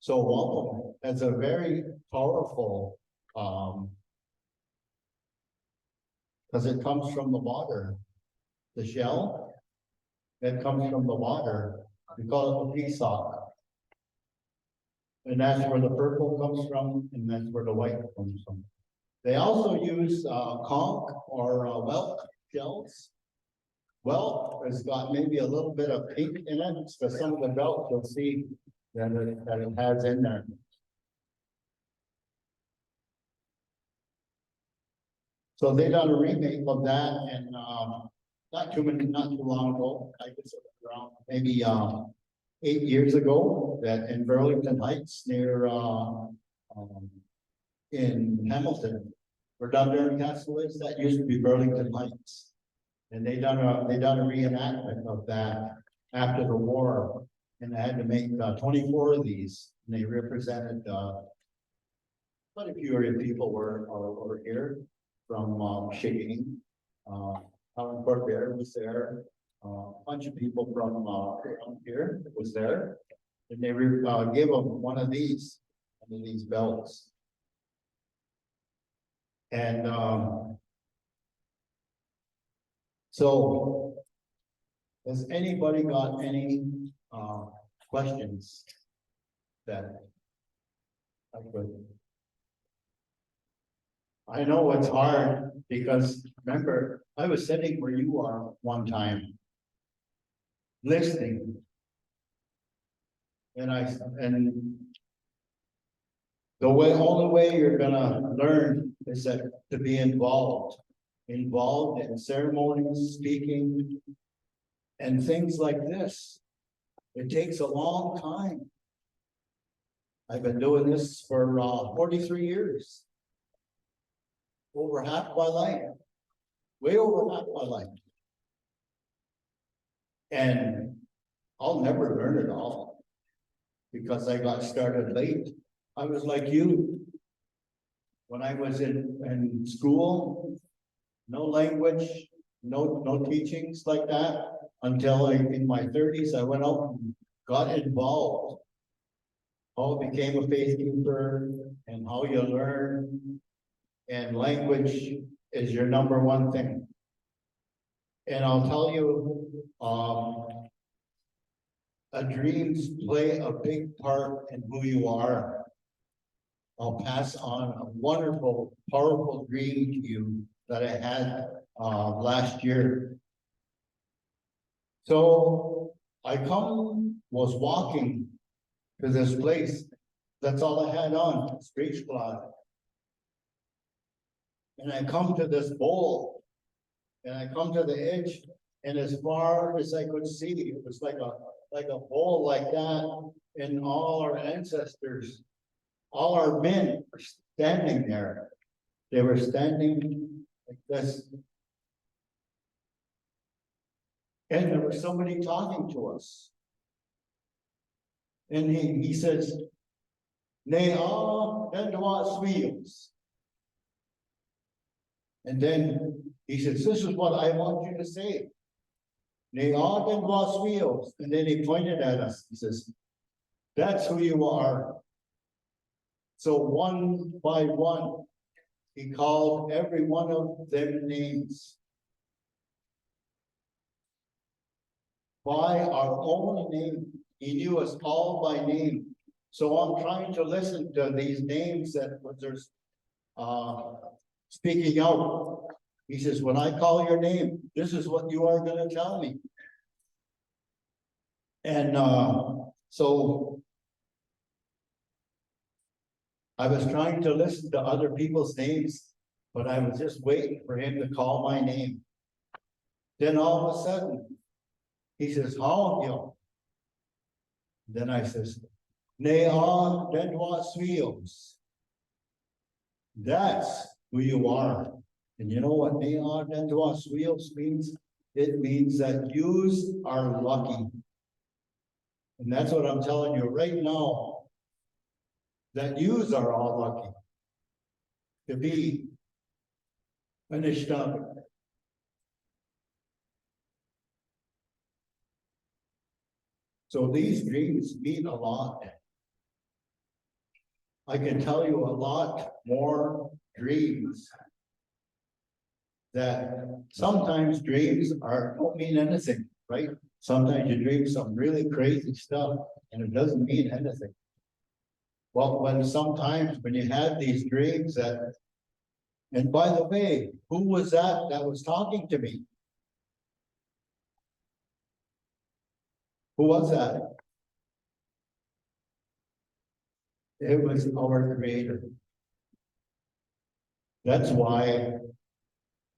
So wampum has a very powerful, because it comes from the water. The shell that comes from the water, we call it the peacock. And that's where the purple comes from, and that's where the white comes from. They also use conch or whelk shells. Whelk has got maybe a little bit of pink in it, because some of the belts you'll see that it has in there. So they done a remake of that, and not too long ago, I guess it was around maybe 8 years ago, that in Burlington Heights near in Hamilton, where Dunderry Castle is, that used to be Burlington Heights. And they done a reenactment of that after the war, and they had to make 24 of these, and they represented quite a few area people were here from Shane. Alan Corbett was there. A bunch of people from around here was there, and they gave them one of these belts. And so, has anybody got any questions that I could? I know it's hard because remember, I was sitting where you are one time, listening. And the only way you're gonna learn is to be involved in ceremonies, speaking, and things like this. It takes a long time. I've been doing this for 43 years. Over half my life, way over half my life. And I'll never learn it all because I got started late. I was like you. When I was in school, no language, no teachings like that, until in my 30s, I went out and got involved. How I became a faith keeper and how you learn. And language is your number one thing. And I'll tell you, dreams play a big part in who you are. I'll pass on a wonderful, powerful dream to you that I had last year. So I was walking to this place. That's all I had on, street cloth. And I come to this bowl, and I come to the edge, and as far as I could see, it was like a bowl like that, and all our ancestors, all our men were standing there. They were standing like this. And there was somebody talking to us. And he says, "Ne a denwa swios." And then he says, "This is what I want you to say. Ne a denwa swios." And then he pointed at us. He says, "That's who you are." So one by one, he called every one of them names. By our own name. He knew us all by name. So I'm trying to listen to these names that there's speaking out. He says, "When I call your name, this is what you are going to tell me." And so I was trying to listen to other people's names, but I was just waiting for him to call my name. Then all of a sudden, he says, "How you?" Then I says, "Ne a denwa swios." That's who you are. And you know what ne a denwa swios means? It means that yous are lucky. And that's what I'm telling you right now. That yous are all lucky to be an Anishinaabe. So these dreams mean a lot. I can tell you a lot more dreams. That sometimes dreams don't mean anything, right? Sometimes you dream some really crazy stuff and it doesn't mean anything. Well, sometimes when you had these dreams that, and by the way, who was that was talking to me? Who was that? It was our Creator. That's why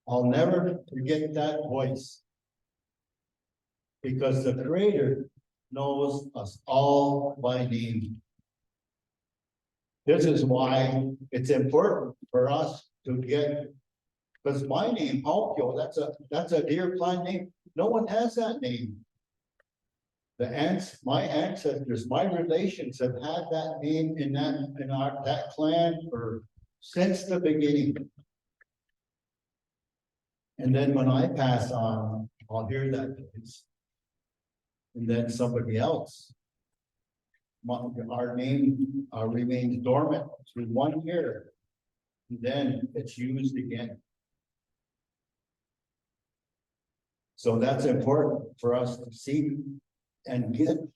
I'll never forget that voice. Because the Creator knows us all by name. This is why it's important for us to get, because my name, Halkyo, that's a deer plant name. No one has that name. My ancestors, my relations have had that name in that clan since the beginning. And then when I pass on, I'll hear that voice. And then somebody else. Our name remains dormant through 1 year. And then it's used again. So that's important for us to see and get an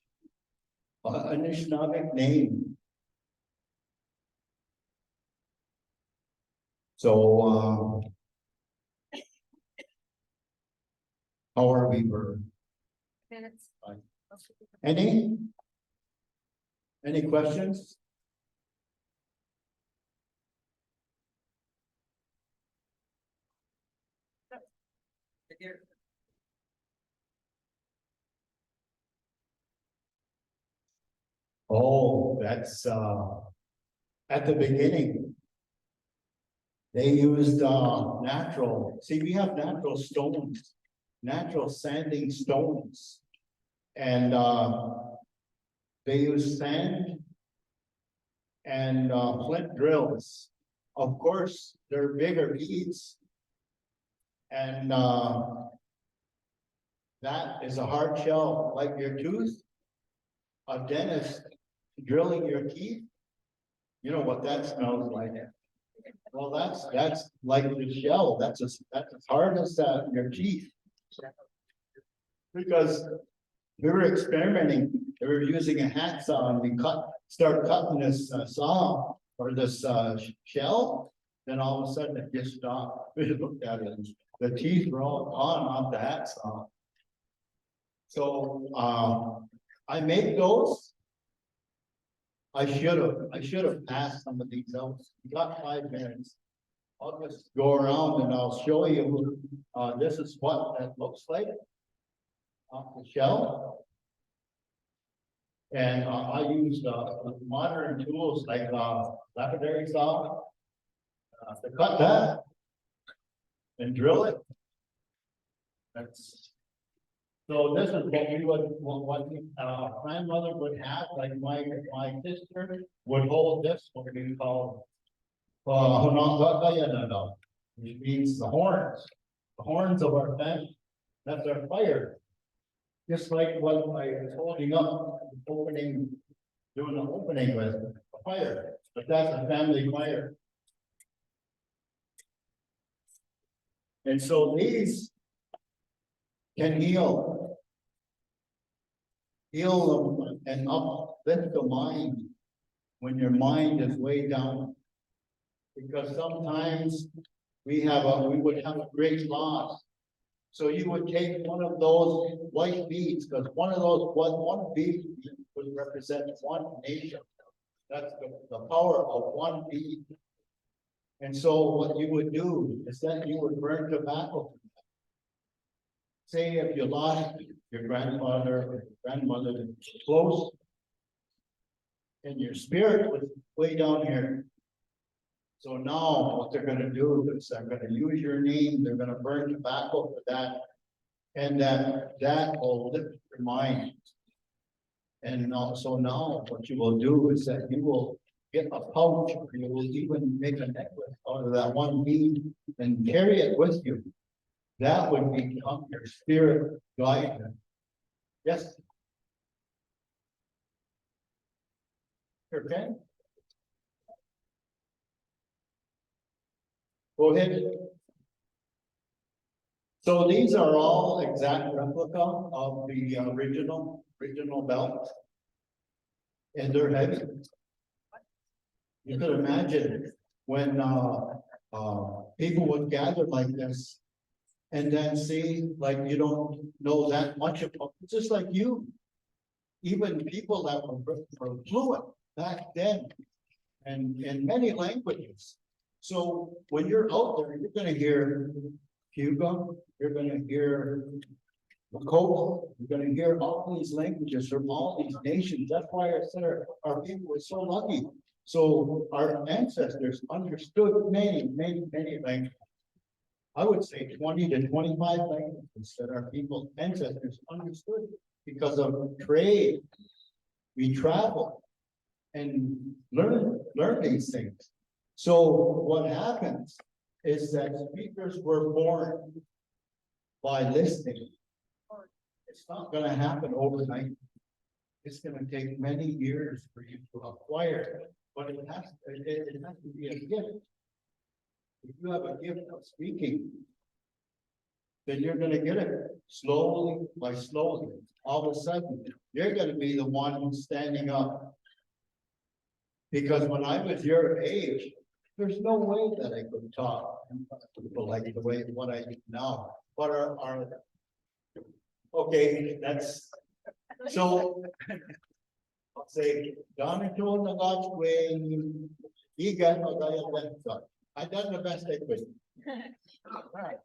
Anishinaabe name. So how are we, Bird? Minutes. Fine. Any questions? Oh, that's at the beginning. They used natural, see, we have natural stones, natural sanding stones. And they use sand and flint drills. Of course, they're bigger beads. And that is a hard shell, like your tooth. A dentist drilling your teeth, you know what that smells like. Well, that's like the shell. That's as hard as your teeth. Because we were experimenting. We were using a hacksaw and we start cutting this saw or this shell. Then all of a sudden it just stopped. We looked at it. And the teeth were all gone off the hacksaw. So I made those. I should have passed some of these out. You got 5 minutes. I'll just go around and I'll show you. This is what that looks like off the shell. And I used modern tools like lapidary saw. To cut that. And drill it. That's. So this is what we would, what grandmother would have, like my sister would hold this, what we call. Which means the horns of our family, that's our fire. Just like what I was holding up, opening, doing the opening with a fire, but that's a family fire. And so these can heal them and uplift the mind when your mind is way down. Because sometimes we would have a great loss. So you would take one of those white beads, because one bead would represent one nation. That's the power of one bead. And so what you would do is that you would burn tobacco. Say if you lost your grandfather or your grandmother close, and your spirit was way down here. So now what they're gonna do is they're gonna use your name, they're gonna burn tobacco for that. And that will lift your mind. And also now what you will do is that you will get a pouch, or you will even make a necklace out of that one bead and carry it with you. That would become your spirit guide. Yes. Okay. Go ahead. So these are all exact replica of the original belt. And they're heavy. You could imagine when people would gather like this and then see, like, you don't know that much about, just like you. Even people that were fluent back then and in many languages. So when you're out there, you're gonna hear Cuba, you're gonna hear Lakota, you're gonna hear all these languages from all these nations. That's why I said our people were so lucky. So our ancestors understood many languages. I would say 20 to 25 languages that our people ancestors understood because of trade. We travel and learn these things. So what happens is that speakers were born by listening. It's not going to happen overnight. It's going to take many years for you to acquire it, but it has to be a gift. If you have a gift of speaking, then you're going to get it slowly by slowly. All of a sudden, you're going to be the one who's standing up. Because when I was your age, there's no way that I could talk to people like the way what I do now. But okay, that's so. I'll say, Donito na God's way, you got I done the best I could. Right.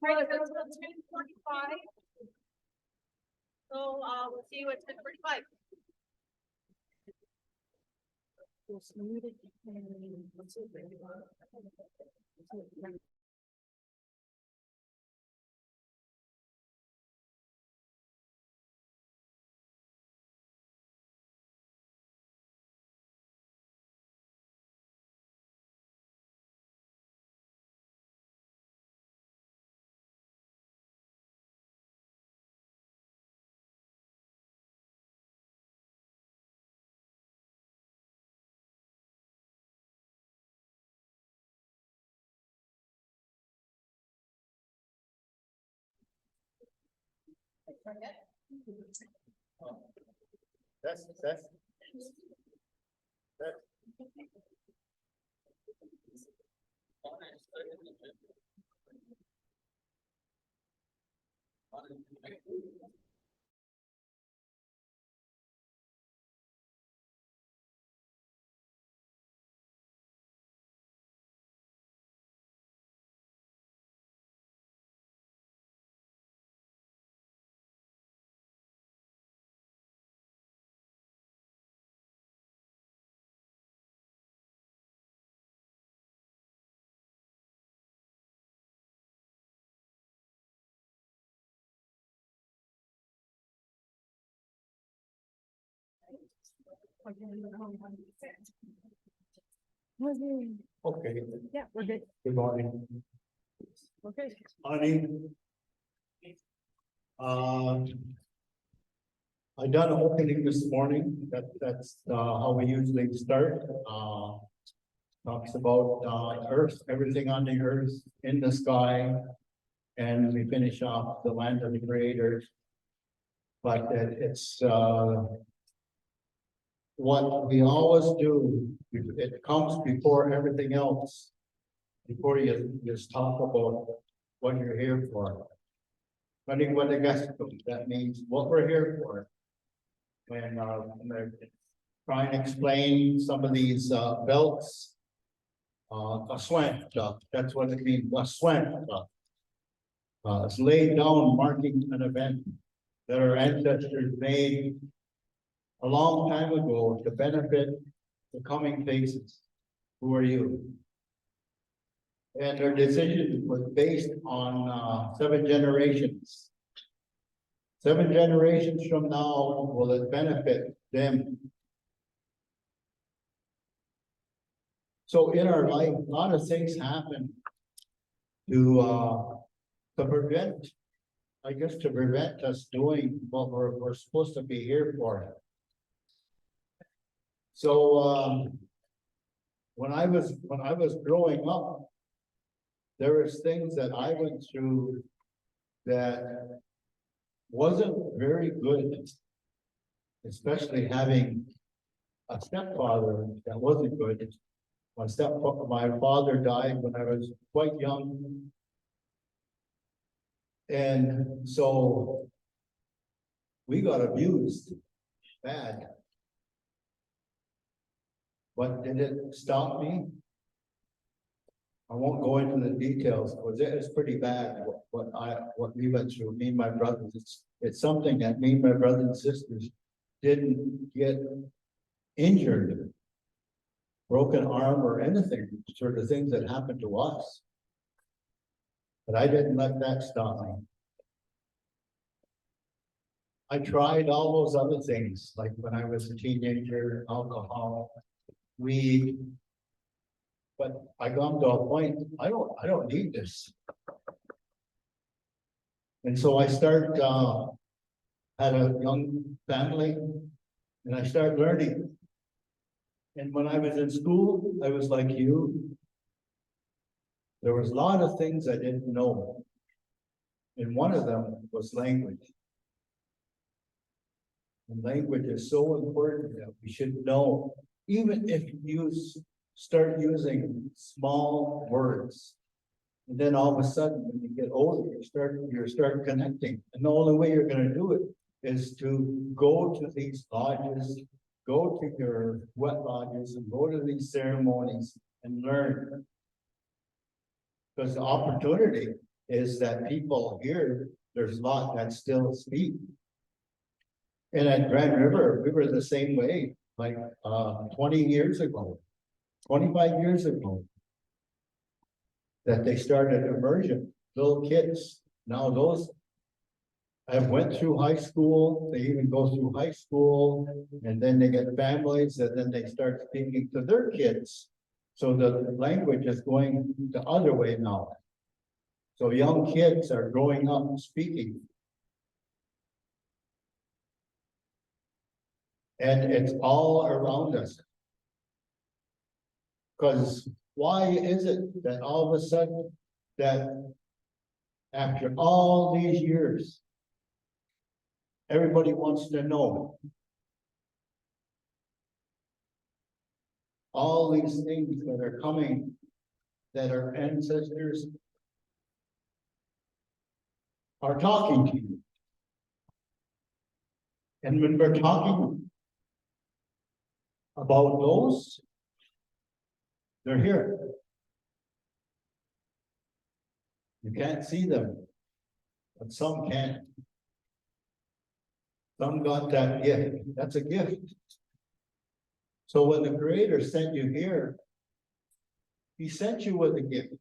Right, that's 10:45. So, we'll see you at 10:45. That's Like, you don't even know how many cents. Okay, Yeah, we're good. good morning. Okay. Honey. I done an opening this morning, that's how we usually start, talks about, earth, everything on the earth, in the sky. And we finish off the land of the creators. But it's, what we always do, it comes before everything else. Before you just talk about what you're here for. Running with the gospel, that means what we're here for. And I'm gonna try and explain some of these belts. Aswang, that's what it means, aswang. It's laid down marking an event that our ancestors made a long time ago to benefit the coming phases. Who are you? And their decision was based on 7 generations. 7 generations from now will it benefit them. So in our life, a lot of things happen to prevent, I guess, to prevent us doing what we're supposed to be here for. So when I was growing up, there was things that I went through that wasn't very good, especially having a stepfather that wasn't good. My father died when I was quite young. And so we got abused bad. But did it stop me? I won't go into the details, because it is pretty bad what we went through, me and my brothers. It's something that me and my brothers and sisters didn't get injured, broken arm or anything, sort of things that happened to us. But I didn't let that stop me. I tried all those other things, like when I was a teenager, alcohol, weed. But I got to a point, I don't need this. And so I had a young family, and I started learning. And when I was in school, I was like you. There was a lot of things I didn't know. And one of them was language. And language is so important that we should know, even if you start using small words. And then all of a sudden, when you get older, you start connecting. And the only way you're going to do it is to go to these lodges, go to your wet lodges, and go to these ceremonies and learn. Because the opportunity is that people here, there's a lot that still speak. And at Grand River, we were the same way, like 20 years ago, 25 years ago, that they started immersion, little kids. Now those have went through high school, they even go through high school, and then they get families, and then they start speaking to their kids. So the language is going the other way now. So young kids are growing up speaking. And it's all around us. Because why is it that all of a sudden that after all these years, everybody wants to know all these things that are coming, that our ancestors are talking to you? And when we're talking about those, they're here. You can't see them, but some can. Some got that gift. That's a gift. So when the Creator sent you here, He sent you with a gift.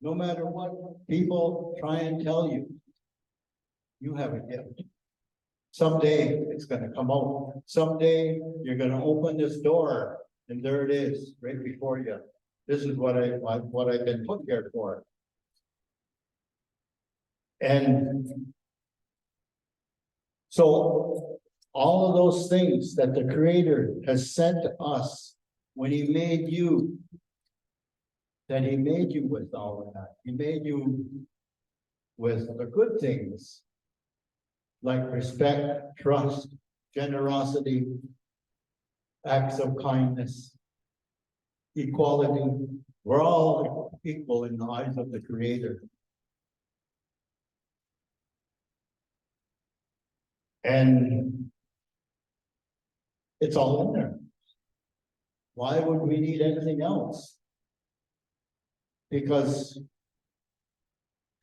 No matter what people try and tell you, you have a gift. Someday it's gonna come out. Someday you're gonna open this door and there it is, right before you. This is what I've been put here for. And so all of those things that the Creator has said to us when He made you, that He made you with all of that. He made you with the good things like respect, trust, generosity, acts of kindness, equality. We're all equal in the eyes of the Creator. And it's all in there. Why would we need anything else? Because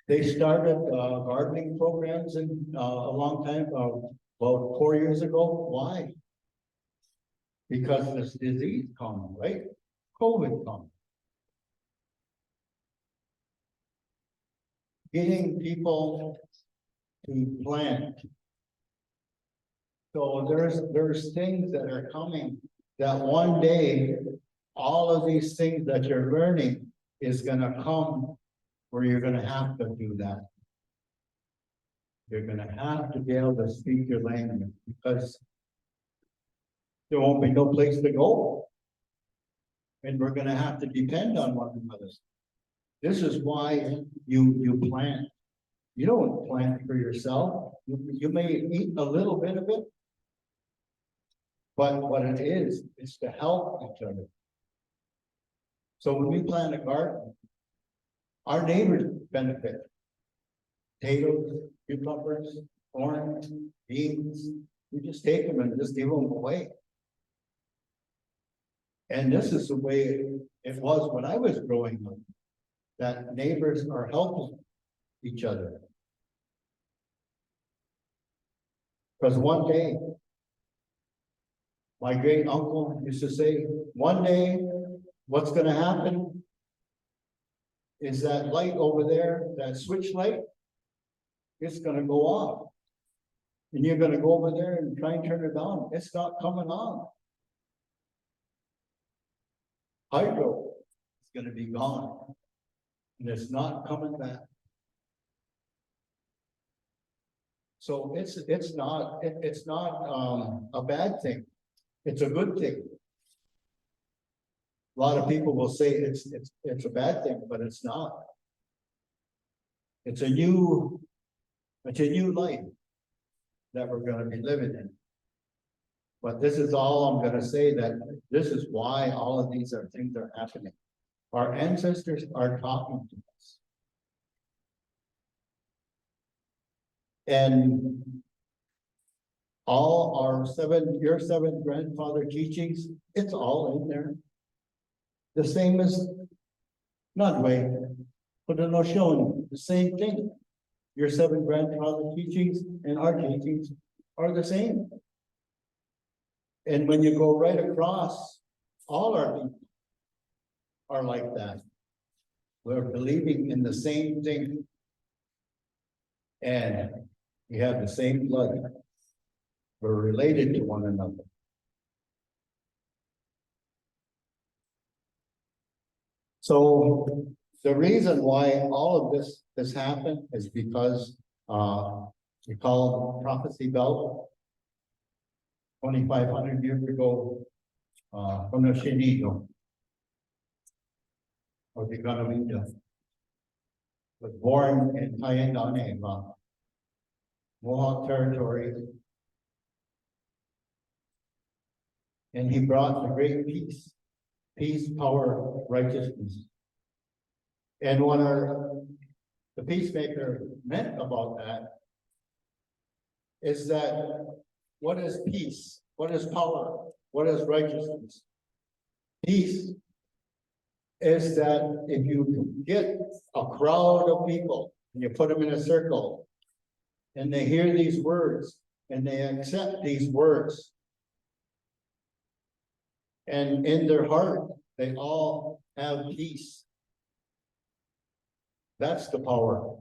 they started gardening programs in a long time, about 4 years ago. Why? Because this disease come, right? COVID come. Getting people to plant. So there's things that are coming that one day, all of these things that you're learning is gonna come where you're gonna have to do that. You're gonna have to be able to speak your language because there won't be no place to go. And we're gonna have to depend on one another. This is why you plant. You don't plant for yourself. You may eat a little bit of it. But what it is to help each other. So when we plant a garden, our neighbors benefit. Potatoes, cucumbers, orange, beans, we just take them and just give them away. And this is the way it was when I was growing up, that neighbors are helping each other. Because one day, my great uncle used to say, one day, what's gonna happen is that light over there, that switch light, it's gonna go off. And you're gonna go over there and try and turn it on. It's not coming on. Hydro is gonna be gone. And it's not coming back. So it's not a bad thing. It's a good thing. A lot of people will say it's a bad thing, but it's not. It's a new life that we're going to be living in. But this is all I'm going to say, that this is why all of these things are happening. Our ancestors are talking to us. And all your seven grandfather teachings, it's all in there. The same as Nodway, Haudenosaunee, the same thing. Your seven grandfather teachings and our teachings are the same. And when you go right across, all our people are like that. We're believing in the same thing. And we have the same blood. We're related to one another. So the reason why all of this happened is because we call it prophecy belt. 2,500 years ago, from the Shinido or the Ganaminda was born in Hayendaneva, Mohawk territory. And he brought the great peace, power, righteousness. And what the peacemaker meant about that is that what is peace? What is power? What is righteousness? Peace is that if you get a crowd of people and you put them in a circle and they hear these words and they accept these words, and in their heart, they all have peace. That's the power.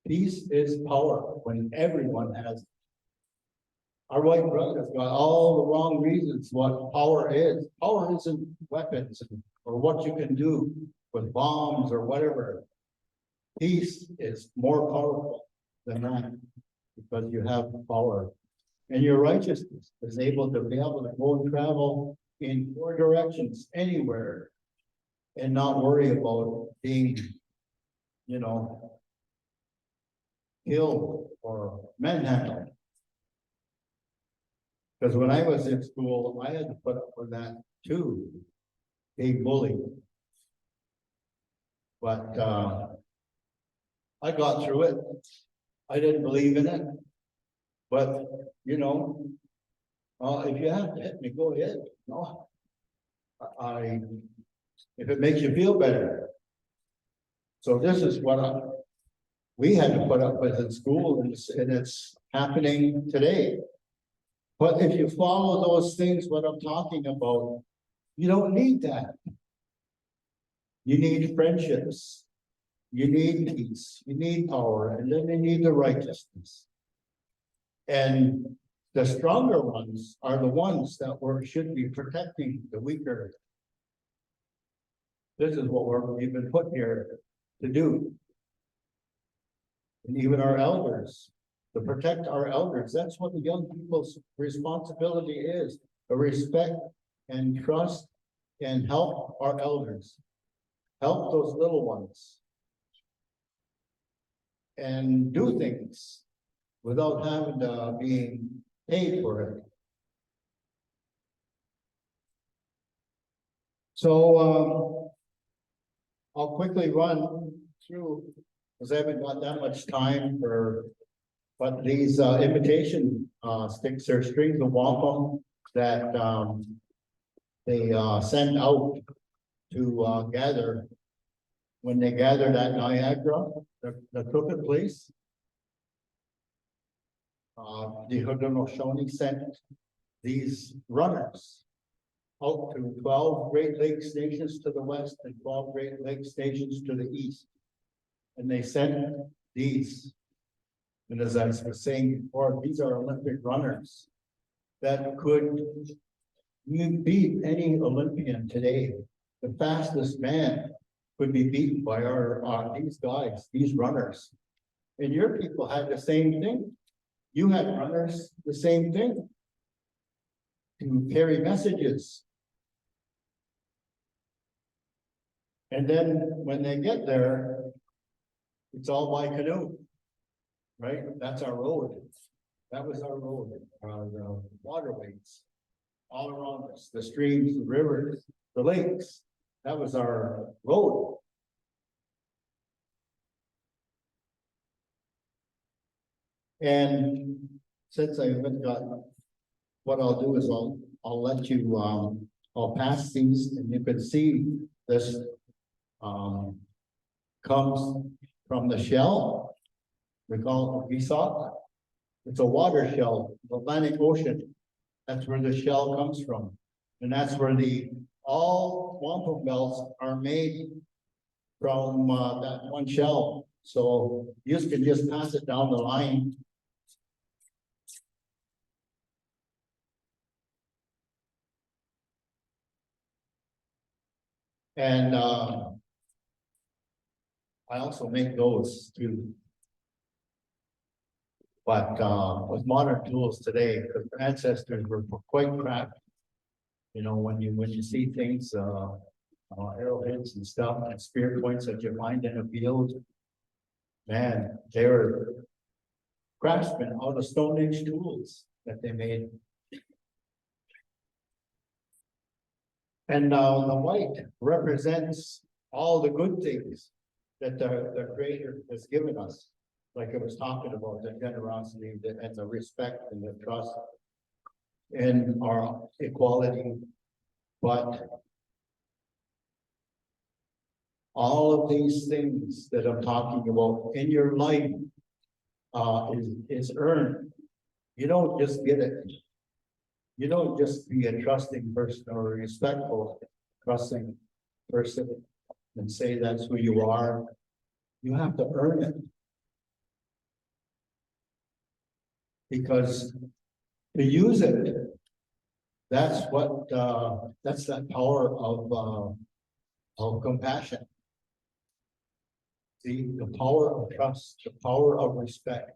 Peace is power when everyone has it. Our white brother's got all the wrong reasons what power is. Power isn't weapons or what you can do with bombs or whatever. Peace is more powerful than that because you have power. And your righteousness is able to go and travel in 4 directions anywhere and not worry about being, killed or manhandled. Because when I was in school, I had to put up with that too, being bullied. But I got through it. I didn't believe in it. But, if you have to hit me, go ahead. No, if it makes you feel better. So this is what we had to put up with in school, and it's happening today. But if you follow those things, what I'm talking about, you don't need that. You need friendships. You need peace. You need power, and then you need the righteousness. And the stronger ones are the ones that should be protecting the weaker. This is what we've been put here to do. And even our elders, to protect our elders. That's what the young people's responsibility is, to respect and trust and help our elders. Help those little ones. And do things without having to be paid for it. So I'll quickly run through, because I haven't got that much time but these invitation sticks or strings of wampum that they send out to gather when they gathered at Niagara, the crooked place. The Haudenosaunee sent these runners out to 12 Great Lakes stations to the west and 12 Great Lakes stations to the east. And they sent these. And as I was saying before, these are Olympic runners that could beat any Olympian today. The fastest man could be beaten by these guys, these runners. And your people had the same thing. You had runners, the same thing, to carry messages. And then when they get there, it's all by canoe, right? That's our road. That was our road, the waterways all around us, the streams, the rivers, the lakes. That was our road. And since I haven't got, what I'll do is I'll let you, I'll pass these, and you can see this comes from the shell. We call it Visok. It's a water shell, the Atlantic Ocean. That's where the shell comes from. And that's where all wampum bells are made from that one shell. So you can just pass it down the line. And I also make those too. But with modern tools today, because our ancestors were quite crafty. When you see things, arrowheads and stuff, and spear points that you find in a field, man, they were craftsmen out of Stone Age tools that they made. And the white represents all the good things that the Creator has given us. Like I was talking about, the generosity and the respect and the trust and our equality. But all of these things that I'm talking about in your life is earned. You don't just get it. You don't just be a trusting person or a respectful, trusting person and say that's who you are. You have to earn it. Because to use it. That's what, that's that power of compassion. The power of trust, the power of respect.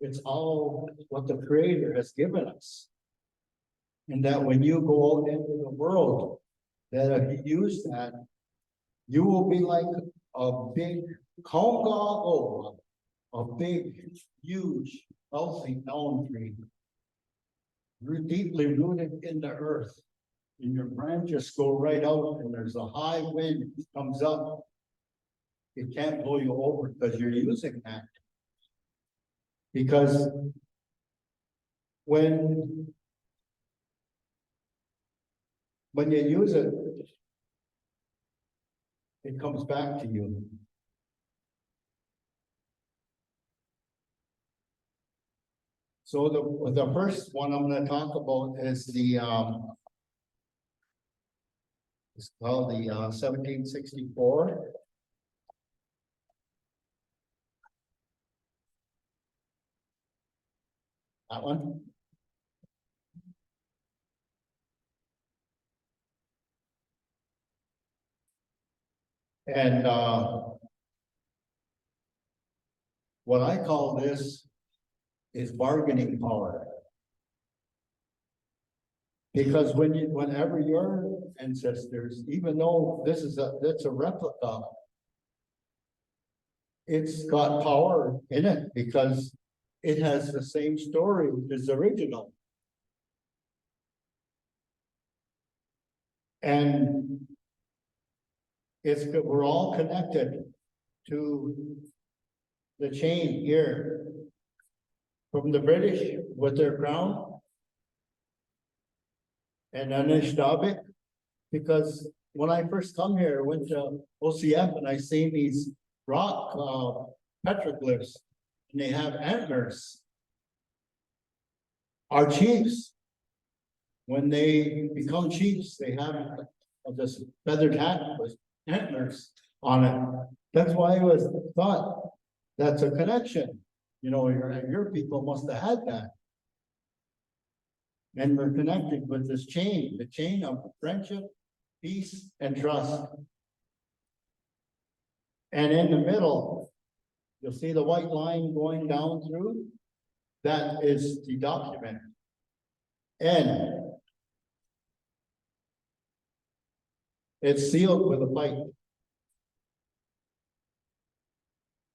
It's all what the Creator has given us. And that when you go out into the world, that if you use that, you will be like a big Congo, a big, huge, healthy elm tree. Deeply rooted in the earth. And your branches go right out, and there's a high wind comes up. It can't blow you over because you're using that. Because when you use it, it comes back to you. So the first one I'm going to talk about is it's called the 1764. That one. And what I call this is bargaining power. Because whenever your ancestors, even though that's a replica, it's got power in it because it has the same story as the original. And we're all connected to the chain here from the British with their crown and Anishinaabe, because when I first come here, I went to OCF and I seen these rock petroglyphs, and they have antlers. Our chiefs, when they become chiefs, they have this feathered hat with antlers on it. That's why I was thought that's a connection. You know, your people must have had that. And we're connected with this chain, the chain of friendship, peace, and trust. And in the middle, you'll see the white line going down through. That is the document. And it's sealed with a pipe.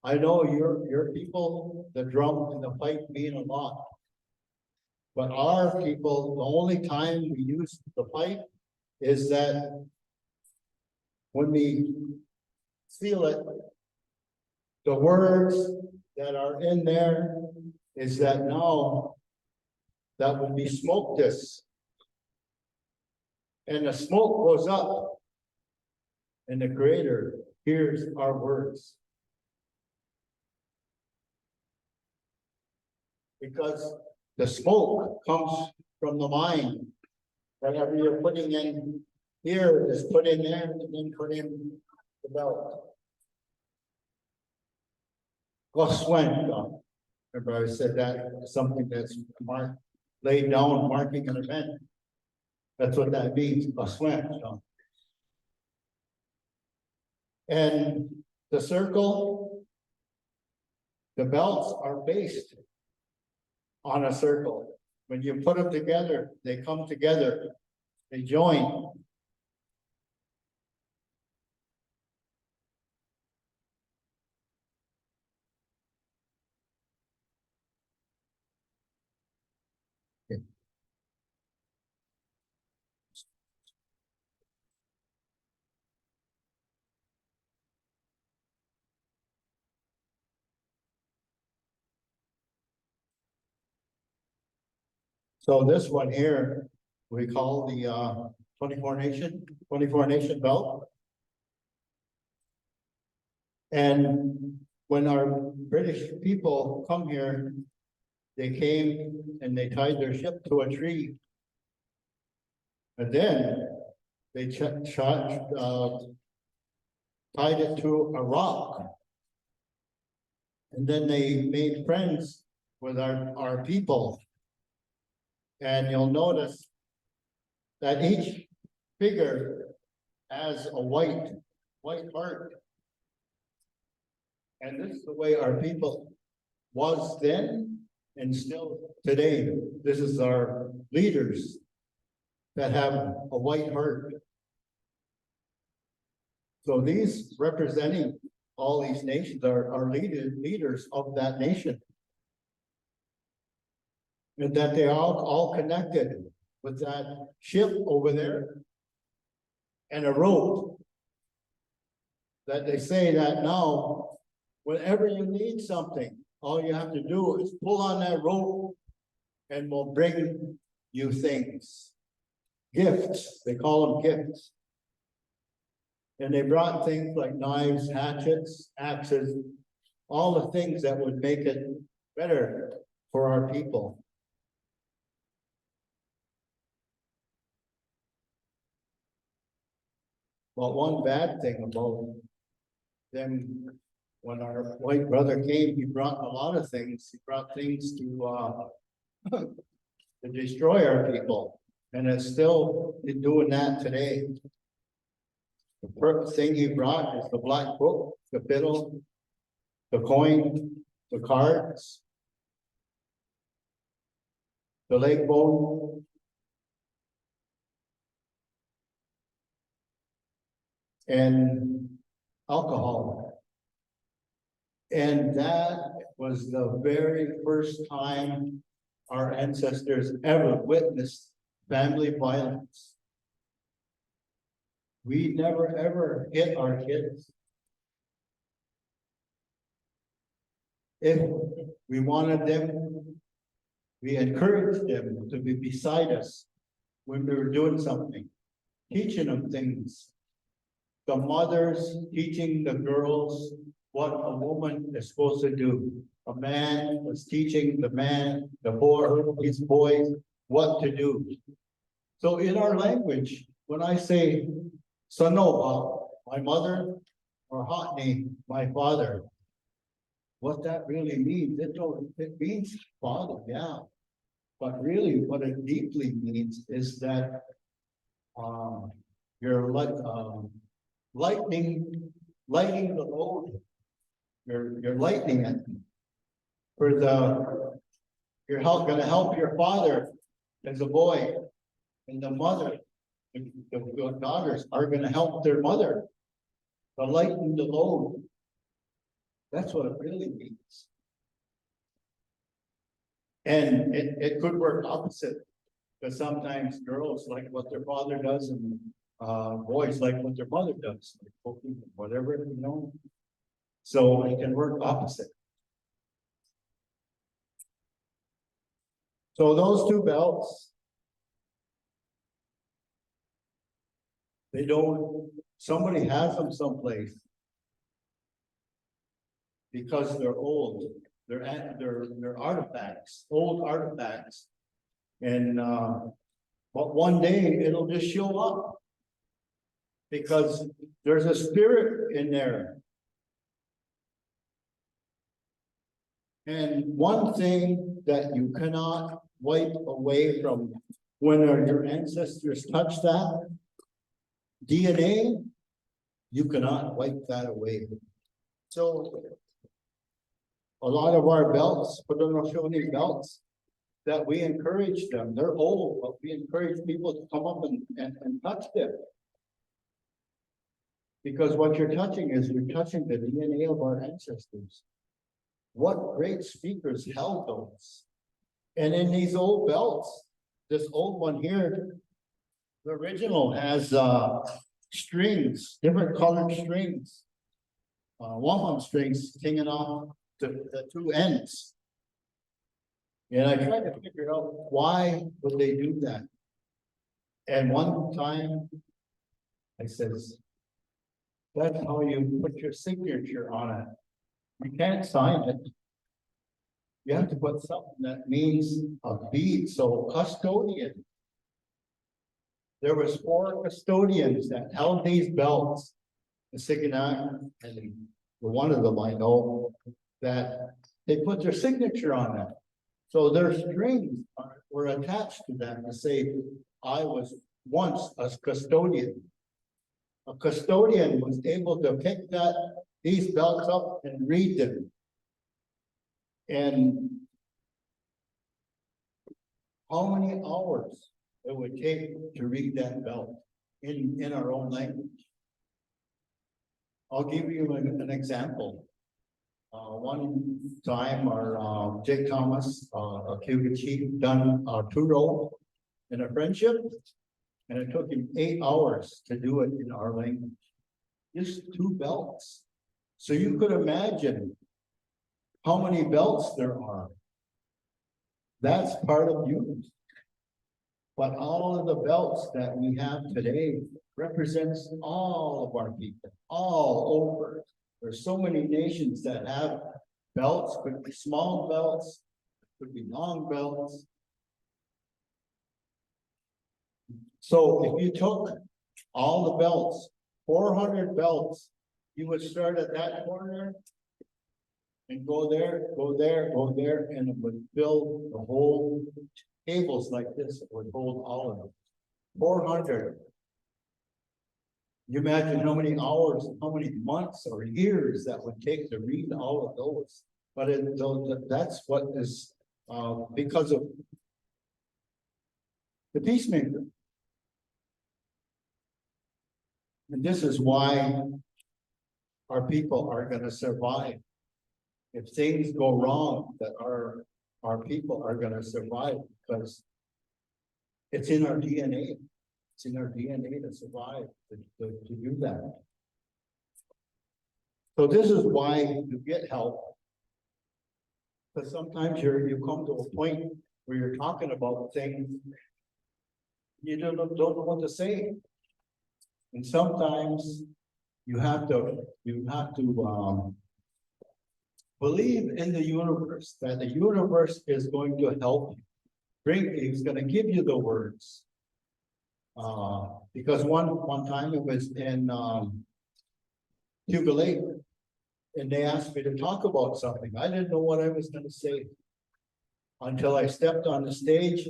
I know your people, the drum and the pipe mean a lot. But our people, the only time we use the pipe is that when we seal it, the words that are in there is that now that when we smoke this, and the smoke goes up, and the Creator hears our words. Because the smoke comes from the mind. Whatever you're putting in here is put in there and then put in the belt. Remember I said that, something that's laid down, marking an event. That's what that means, and the circle, the belts are based on a circle. When you put them together, they come together, they join. So this one here, we call the 24 nation belt. And when our British people come here, they came and they tied their ship to a tree. And then they tied it to a rock. And then they made friends with our people. And you'll notice that each figure has a white heart. And this is the way our people was then and still today. This is our leaders that have a white heart. So these representing all these nations are leaders of that nation. And that they all connected with that ship over there and a rope. That they say that now, whenever you need something, all you have to do is pull on that rope and we'll bring you things. Gifts, they call them gifts. And they brought things like knives, hatchets, axes, all the things that would make it better for our people. But one bad thing about them, when our white brother came, he brought a lot of things. He brought things to to destroy our people, and it's still doing that today. The first thing he brought is the black book, the fiddle, the coin, the cards, the leg bone, and alcohol. And that was the very first time our ancestors ever witnessed family violence. We never ever hit our kids. If we wanted them, we encouraged them to be beside us when we were doing something, teaching them things. The mothers teaching the girls what a woman is supposed to do. A man was teaching the man, his boys, what to do. So in our language, when I say Sanoa, my mother, or Hotni, my father, what that really means, it means father, yeah. But really what it deeply means is that you're like lighting the load. You're lightening it. You're gonna help your father as a boy, and the mother, the daughters are gonna help their mother to lighten the load. That's what it really means. And it could work opposite, because sometimes girls like what their father does, and boys like what their mother does, like cooking, whatever, you know. So it can work opposite. So those two belts, somebody has them someplace because they're old. They're artifacts, old artifacts. And but one day it'll just show up because there's a spirit in there. And one thing that you cannot wipe away from when your ancestors touched that DNA, you cannot wipe that away. So a lot of our belts, Haudenosaunee belts, that we encourage them, they're old, but we encourage people to come up and touch them. Because what you're touching is you're touching the DNA of our ancestors. What great speakers held those. And in these old belts, this old one here, the original has strings, different colored strings, wampum strings hanging off the two ends. And I tried to figure out why would they do that. And one time I says, that's how you put your signature on it. You can't sign it. You have to put something that means a bead, so custodian. There was 4 custodians that held these belts, the Siganak, and one of them I know that they put their signature on it. So their strings were attached to them to say, I was once a custodian. A custodian was able to pick these belts up and read them. And how many hours it would take to read that belt in our own language. I'll give you an example. One time our Jake Thomas, a Cuba chief, done a 2-row in a friendship, and it took him 8 hours to do it in our language. Just 2 belts. So you could imagine how many belts there are. That's part of unity. But all of the belts that we have today represents all of our people, all over. There's so many nations that have belts, could be small belts, could be long belts. So if you took all the belts, 400 belts, you would start at that corner and go there, go there, go there, and it would fill the whole tables like this. It would hold all of them. 400. You imagine how many hours, how many months or years that would take to read all of those. But that's what is because of the peacemaker. And this is why our people are going to survive. If things go wrong, that our people are going to survive because it's in our DNA. It's in our DNA to survive, to do that. So this is why you get help. Because sometimes you come to a point where you're talking about things you don't know what to say. And sometimes you have to believe in the universe, that the universe is going to help you. It's going to give you the words. Because one time it was in Cuba Lake, and they asked me to talk about something. I didn't know what I was going to say until I stepped on the stage.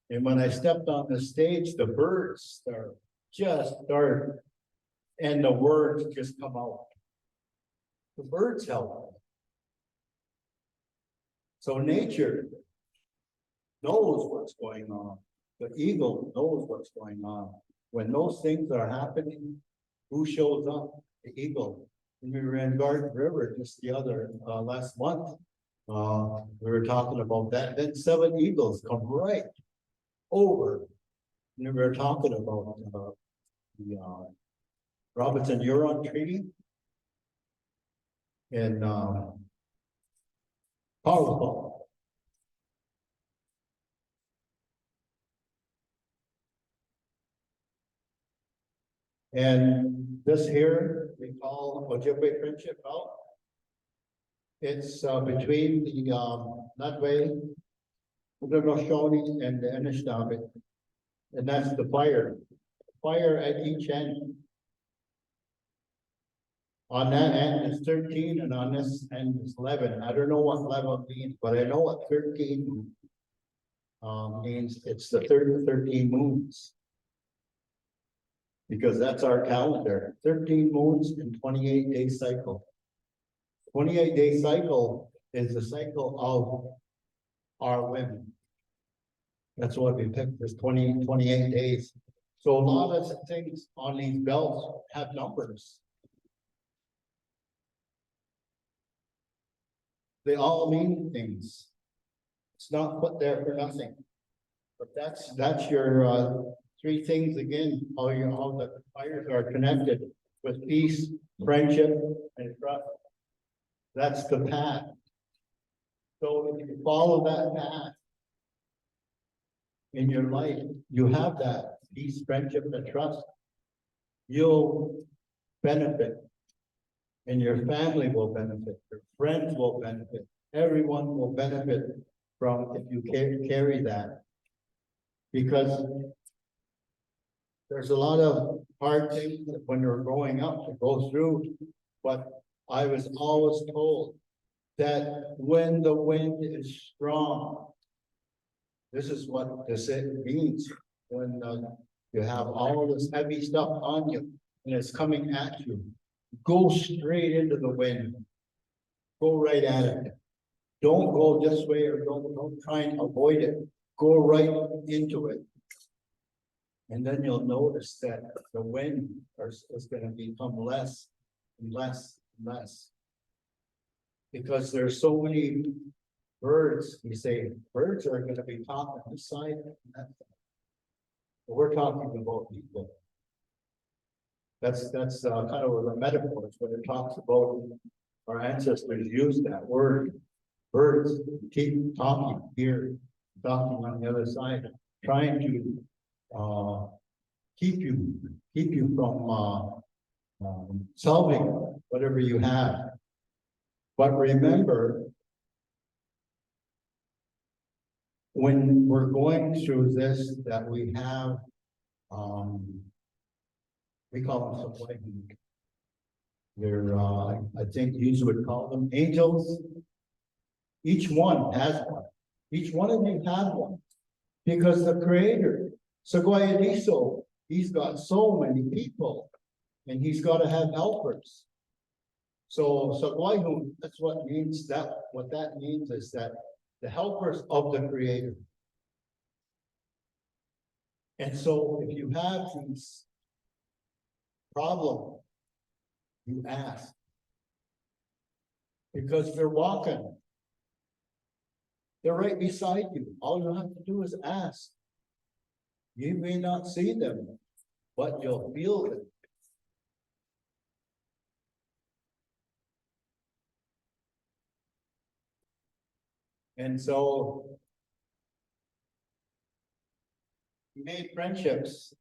And when I stepped on the stage, the birds started, and the words just come out. The birds help. So nature knows what's going on. The eagle knows what's going on. When those things are happening, who shows up? The eagle. When we were in Garden River just the other last month, we were talking about that. Then 7 eagles come right over. And we were talking about the Robinson-Huron Treaty and powerful. And this here we call Ojibwe Friendship Belt. It's between the Nutway, the Roshoni, and the Anishinaabe. And that's the fire. Fire at each end. On that end is 13, and on this end is 11. I don't know what 11 means, but I know what 13 means. It's the 13 moons. Because that's our calendar. 13 moons and 28-day cycle. 28-day cycle is the cycle of our women. That's what we picked, this 28 days. So a lot of things on these belts have numbers. They all mean things. It's not put there for nothing. But that's your 3 things again, how the fires are connected with peace, friendship, and trust. That's the path. So if you follow that path in your life, you have that peace, friendship, and trust. You'll benefit, and your family will benefit, your friends will benefit, everyone will benefit from if you carry that. Because there's a lot of hard things when you're growing up to go through, but I was always told that when the wind is strong, This is what this means when you have all this heavy stuff on you and it's coming at you. Go straight into the wind. Go right at it. Don't go this way or don't try and avoid it. Go right into it. And then you'll notice that the wind is going to become less and less and less. Because there's so many birds, you say, birds are going to be talking this side and that side. But we're talking about people. That's kind of the metaphors when it talks about our ancestors used that word. Birds keep talking here, talking on the other side, trying to keep you from solving whatever you have. But remember, when we're going through this, that we have, we call them supply. They're, I think you would call them angels. Each one has one. Each one of you has one. Because the Creator, Sagwayadiso, he's got so many people, and he's got to have helpers. So Sagwayhum, that's what means what that means is that the helpers of the Creator. And so if you have these problems, you ask. Because they're walking. They're right beside you. All you have to do is ask. You may not see them, but you'll feel them. And so we made friendships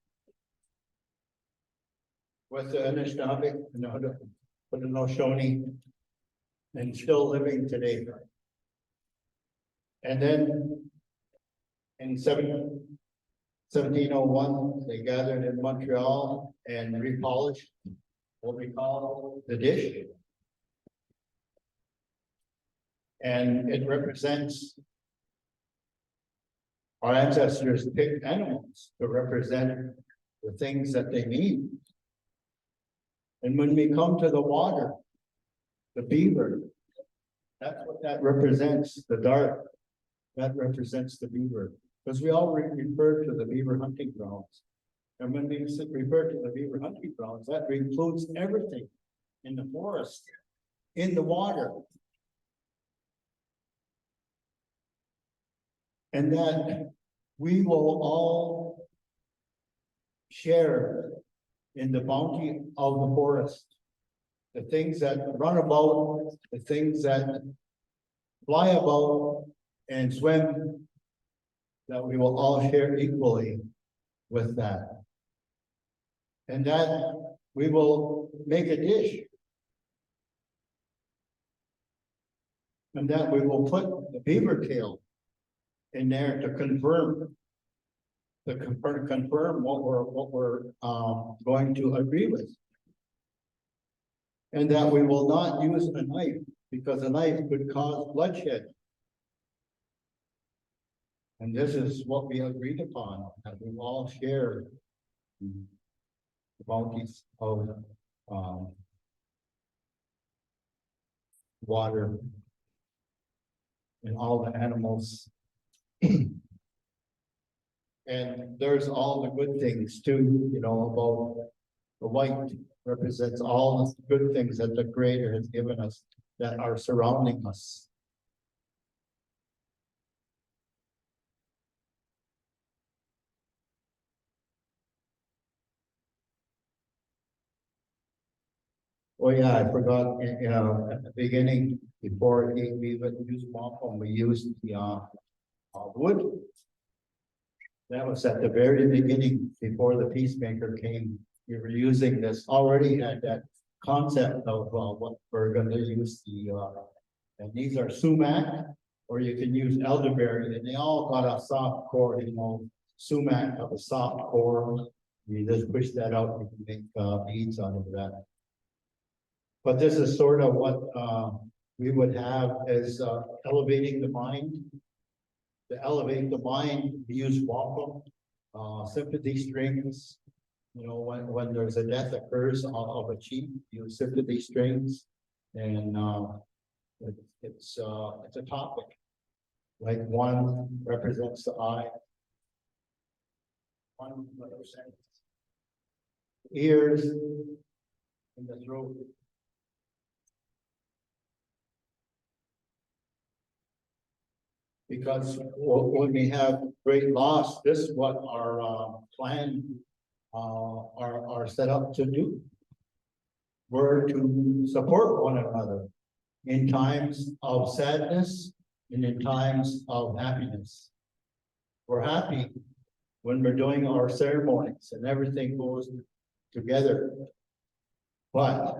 with the Anishinaabe, the Haudenosaunee, and still living today. And then in 1701, they gathered in Montreal and repolished what we call the dish. And it represents our ancestors picked animals to represent the things that they need. And when we come to the water, the beaver, that's what that represents, the dark. That represents the beaver. Because we all refer to the beaver hunting grounds. And when we refer to the beaver hunting grounds, that includes everything in the forest, in the water. And that we will all share in the bounty of the forest. The things that run about, the things that fly about and swim, that we will all share equally with that. And that we will make a dish. And that we will put the beaver tail in there to confirm what we're going to agree with. And that we will not use a knife, because a knife could cause bloodshed. And this is what we agreed upon, that we all share the bounties of water and all the animals. And there's all the good things too, you know, about the white represents all the good things that the Creator has given us that are surrounding us. Oh yeah, I forgot, you know, at the beginning, before we would use wampum, we used the wood. That was at the very beginning, before the peacemaker came. We were using this, already had that concept of what we're going to use and these are sumac, or you can use elderberry, and they all got a soft core, you know, sumac of a soft core. You just push that out, you can make beads out of that. But this is sort of what we would have as elevating the mind, to elevate the mind, we use wampum, sympathy strings. You know, when there's a death occurs of a chief, use sympathy strings, and it's a topic. Like one represents the eye, one represents ears, and the throat. Because when we have great loss, this is what our plan are set up to do. We're to support one another in times of sadness and in times of happiness. We're happy when we're doing our ceremonies and everything goes together. But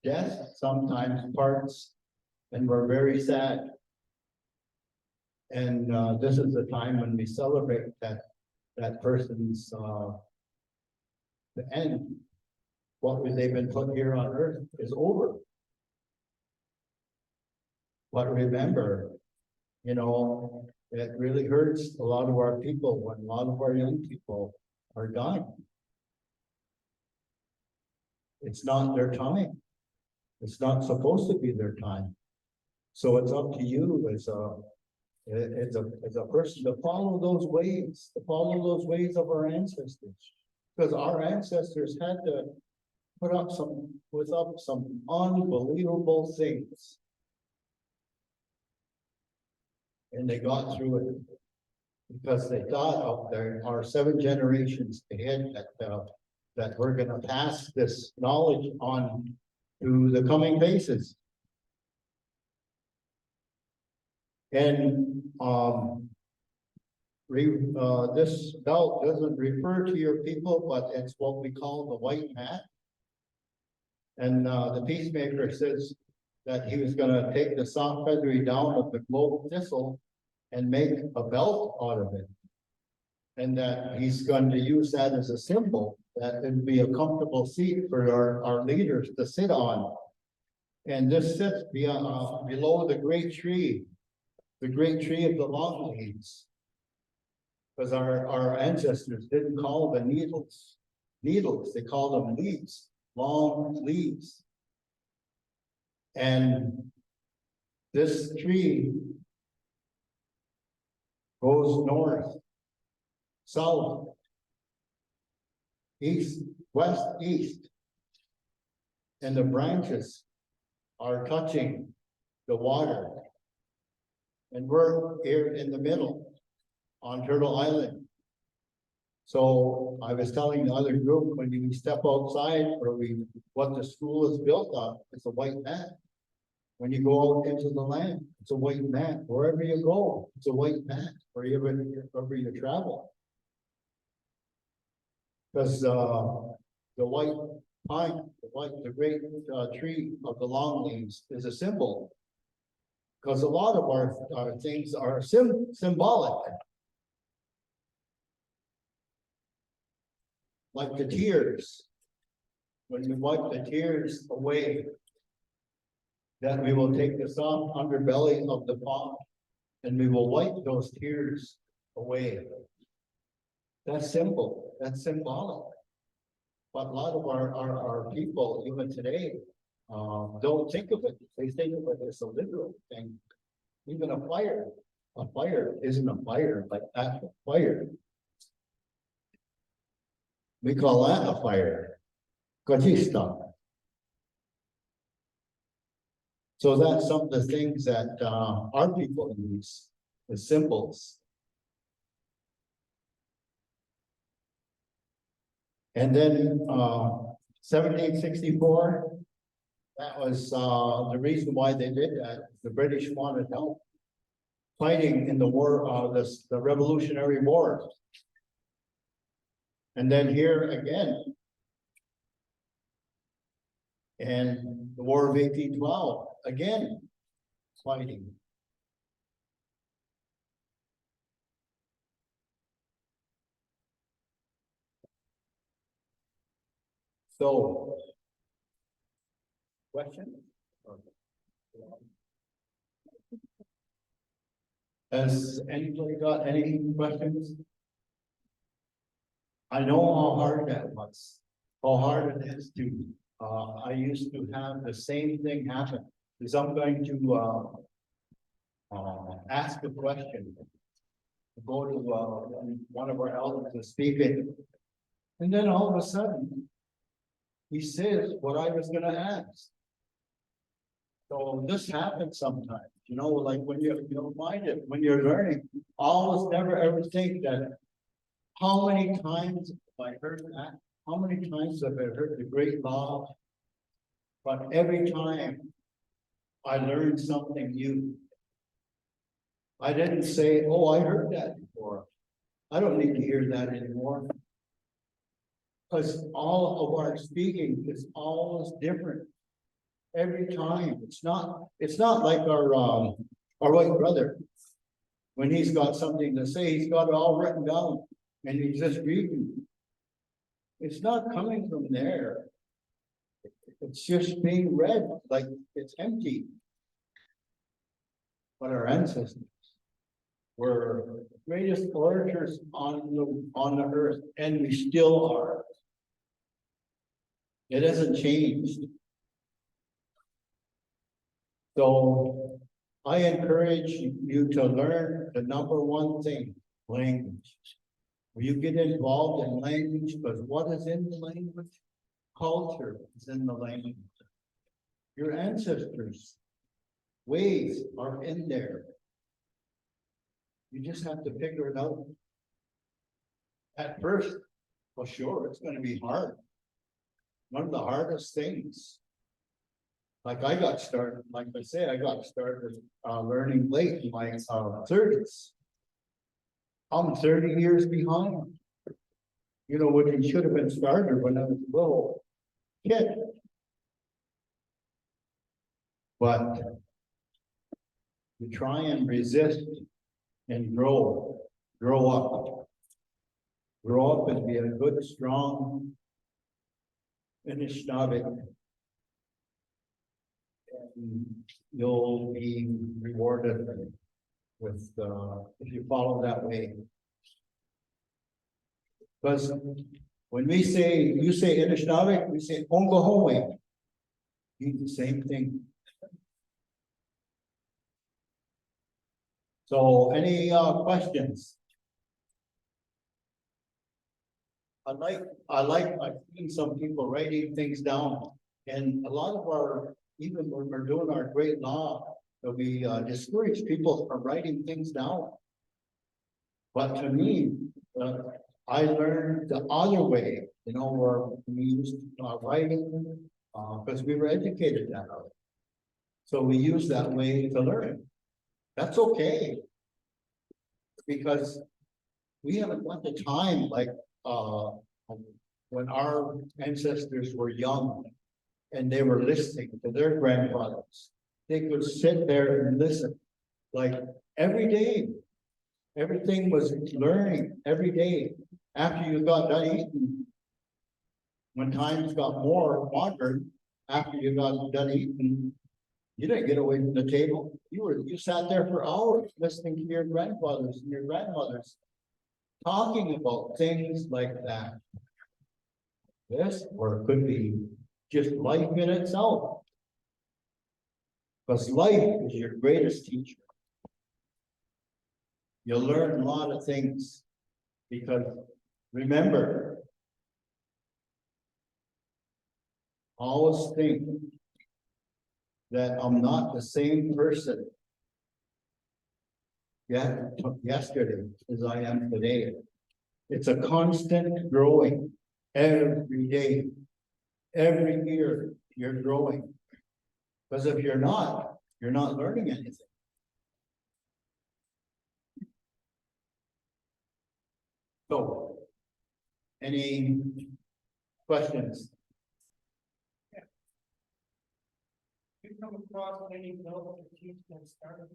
death sometimes parts, and we're very sad. And this is the time when we celebrate that person's the end. What they've been put here on earth is over. But remember, you know, it really hurts a lot of our people when a lot of our young people are dying. It's not their time. It's not supposed to be their time. So it's up to you as a person to follow those ways, of our ancestors. Because our ancestors had to put up some unbelievable things. And they got through it because they thought of our 7 generations ahead that we're going to pass this knowledge on to the coming faces. And this belt doesn't refer to your people, but it's what we call the white mat. And the peacemaker says that he was going to take the soft feathery down of the globe thistle and make a belt out of it. And that he's going to use that as a symbol that it would be a comfortable seat for our leaders to sit on. And this sits below the great tree of the long leaves. Because our ancestors didn't call the needles, they called them leaves, long leaves. And this tree goes north, south, east, west, east. And the branches are touching the water. And we're here in the middle on Turtle Island. So I was telling the other group, when you step outside what the school is built on, it's a white mat. When you go out into the land, it's a white mat. Wherever you go, it's a white mat. Wherever you travel. Because the white pine, the great tree of the long leaves is a symbol. Because a lot of our things are symbolic. Like the tears. When we wipe the tears away, then we will take the soft underbelly of the pond and we will wipe those tears away. That's simple, that's symbolic. But a lot of our people, even today, don't think of it. They think of it as a literal thing. Even a fire isn't a fire, like actual fire. We call that a fire, kachista. So that's some of the things that our people use as symbols. And then 1764, that was the reason why they did that. The British wanted help fighting in the war, the Revolutionary War. And then here again, and the War of 1812, again, fighting. So, question? Has anybody got any questions? I know how hard that was, how hard it is to, I used to have the same thing happen, because I'm going to, ask a question. Go to, one of our elders to speak it. And then all of a sudden, he says what I was gonna ask. So this happens sometimes, you know, like when you're minded, when you're learning, always never ever think that. How many times have I heard that? How many times have I heard the great law? But every time I learned something new. I didn't say, oh, I heard that before. I don't need to hear that anymore. Because all of our speaking is always different. Every time. It's not like our white brother. When he's got something to say, he's got it all written down and he's just reading. It's not coming from there. It's just being read like it's empty. But our ancestors were the greatest orators on the earth, and we still are. It hasn't changed. So I encourage you to learn the number one thing, language. When you get involved in language, because what is in the language? Culture is in the language. Your ancestors' ways are in there. You just have to figure it out. At first, well, sure, it's going to be hard. One of the hardest things. Like I got started, like I say, I got started learning late in my 30s. I'm 30 years behind. You know, when it should have been started when I was a little kid. But you try and resist and grow up. Grow up and be a good, strong Anishinaabe. And you'll be rewarded with if you follow that way. Because when you say Anishinaabe, we say Ongohoe. Means the same thing. So any questions? I've seen some people writing things down, and a lot of our, even when we're doing our great law, that we discourage people from writing things down. But to me, I learned the other way, you know, where we used writing, because we were educated that way. So we use that way to learn. That's okay. Because we haven't got the time like when our ancestors were young and they were listening to their grandfathers. They could sit there and listen like every day. Everything was learning every day. After you got done eating, when times got more modern, after you got done eating, you didn't get away from the table. You sat there for hours listening to your grandfathers and your grandmothers talking about things like that. This, or it could be just life in itself. Because life is your greatest teacher. You'll learn a lot of things because remember, always think that I'm not the same person yesterday as I am today. It's a constant growing every day. Every year you're growing. Because if you're not learning anything. So, any questions? Yeah. You come across any notes that you can start?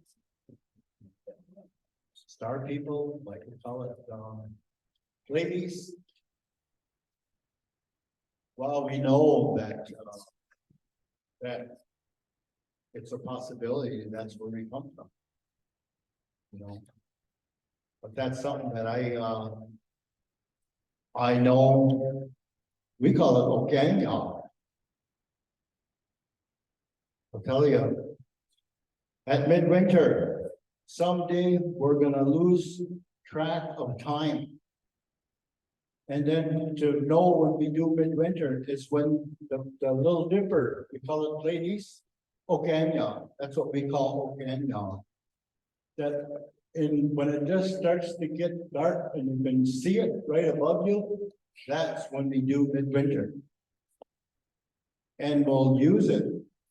Star people, like we call it, ladies. Well, we know that that it's a possibility, and that's where we come from. you know. But that's something that I know, we call it Okanga. I'll tell you, at midwinter, someday we're gonna lose track of time. And then to know when we do midwinter is when the Little Dipper, we call it ladies, Okanga, that's what we call Okanga. That when it just starts to get dark and you can see it right above you, that's when we do midwinter. And we'll use it,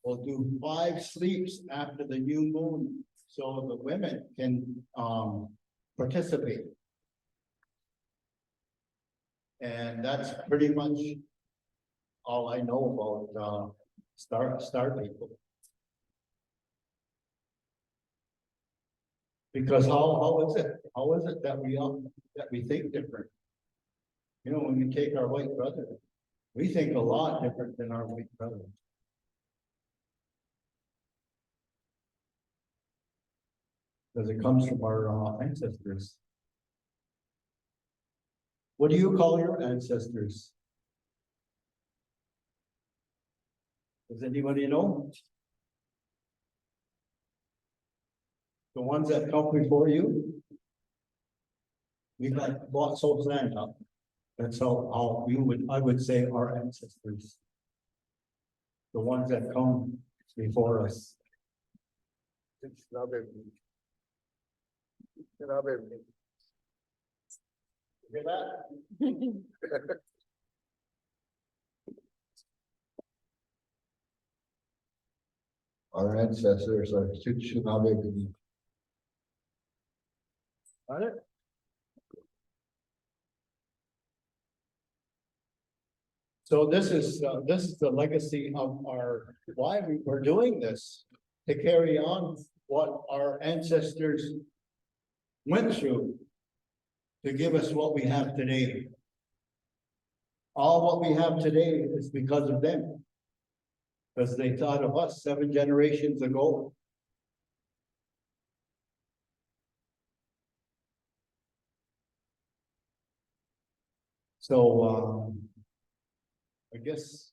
we'll do 5 sleeps after the new moon, so the women can participate. And that's pretty much all I know about star people. Because how is it that we think different? You know, when we take our white brother, we think a lot different than our white brother. Because it comes from our ancestors. What do you call your ancestors? Does anybody know? The ones that come before you? We got lots of land up. That's how I would say our ancestors. The ones that come before us. It's not everything. It's not everything. Hear that? Our ancestors are Shunabe. Got it? So this is the legacy of why we're doing this, to carry on what our ancestors went through to give us what we have today. All what we have today is because of them. Because they thought of us 7 generations ago. So, I guess.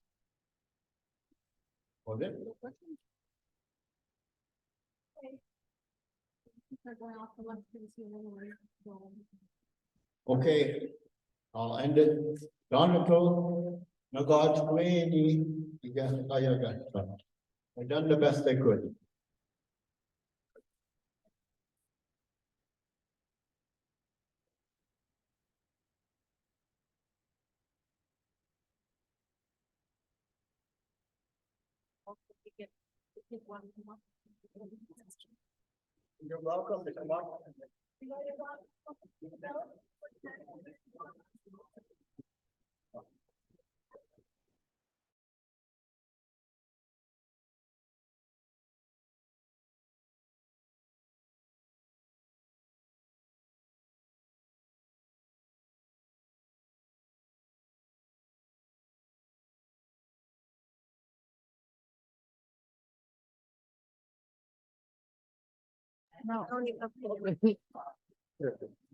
Was it? Okay, I'll end it. Donato, no God's way, I done the best I could. You're welcome to come up. No.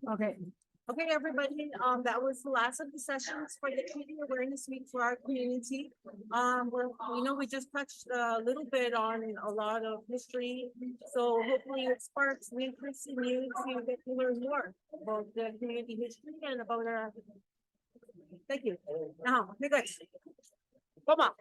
Okay. Okay, everybody, that was the last of the sessions for the Community Awareness Week for our community. We just touched a little bit on a lot of history. So hopefully it sparks the interest in you to get to learn more about the community history and about our. Thank you. Now, hey guys. Come on.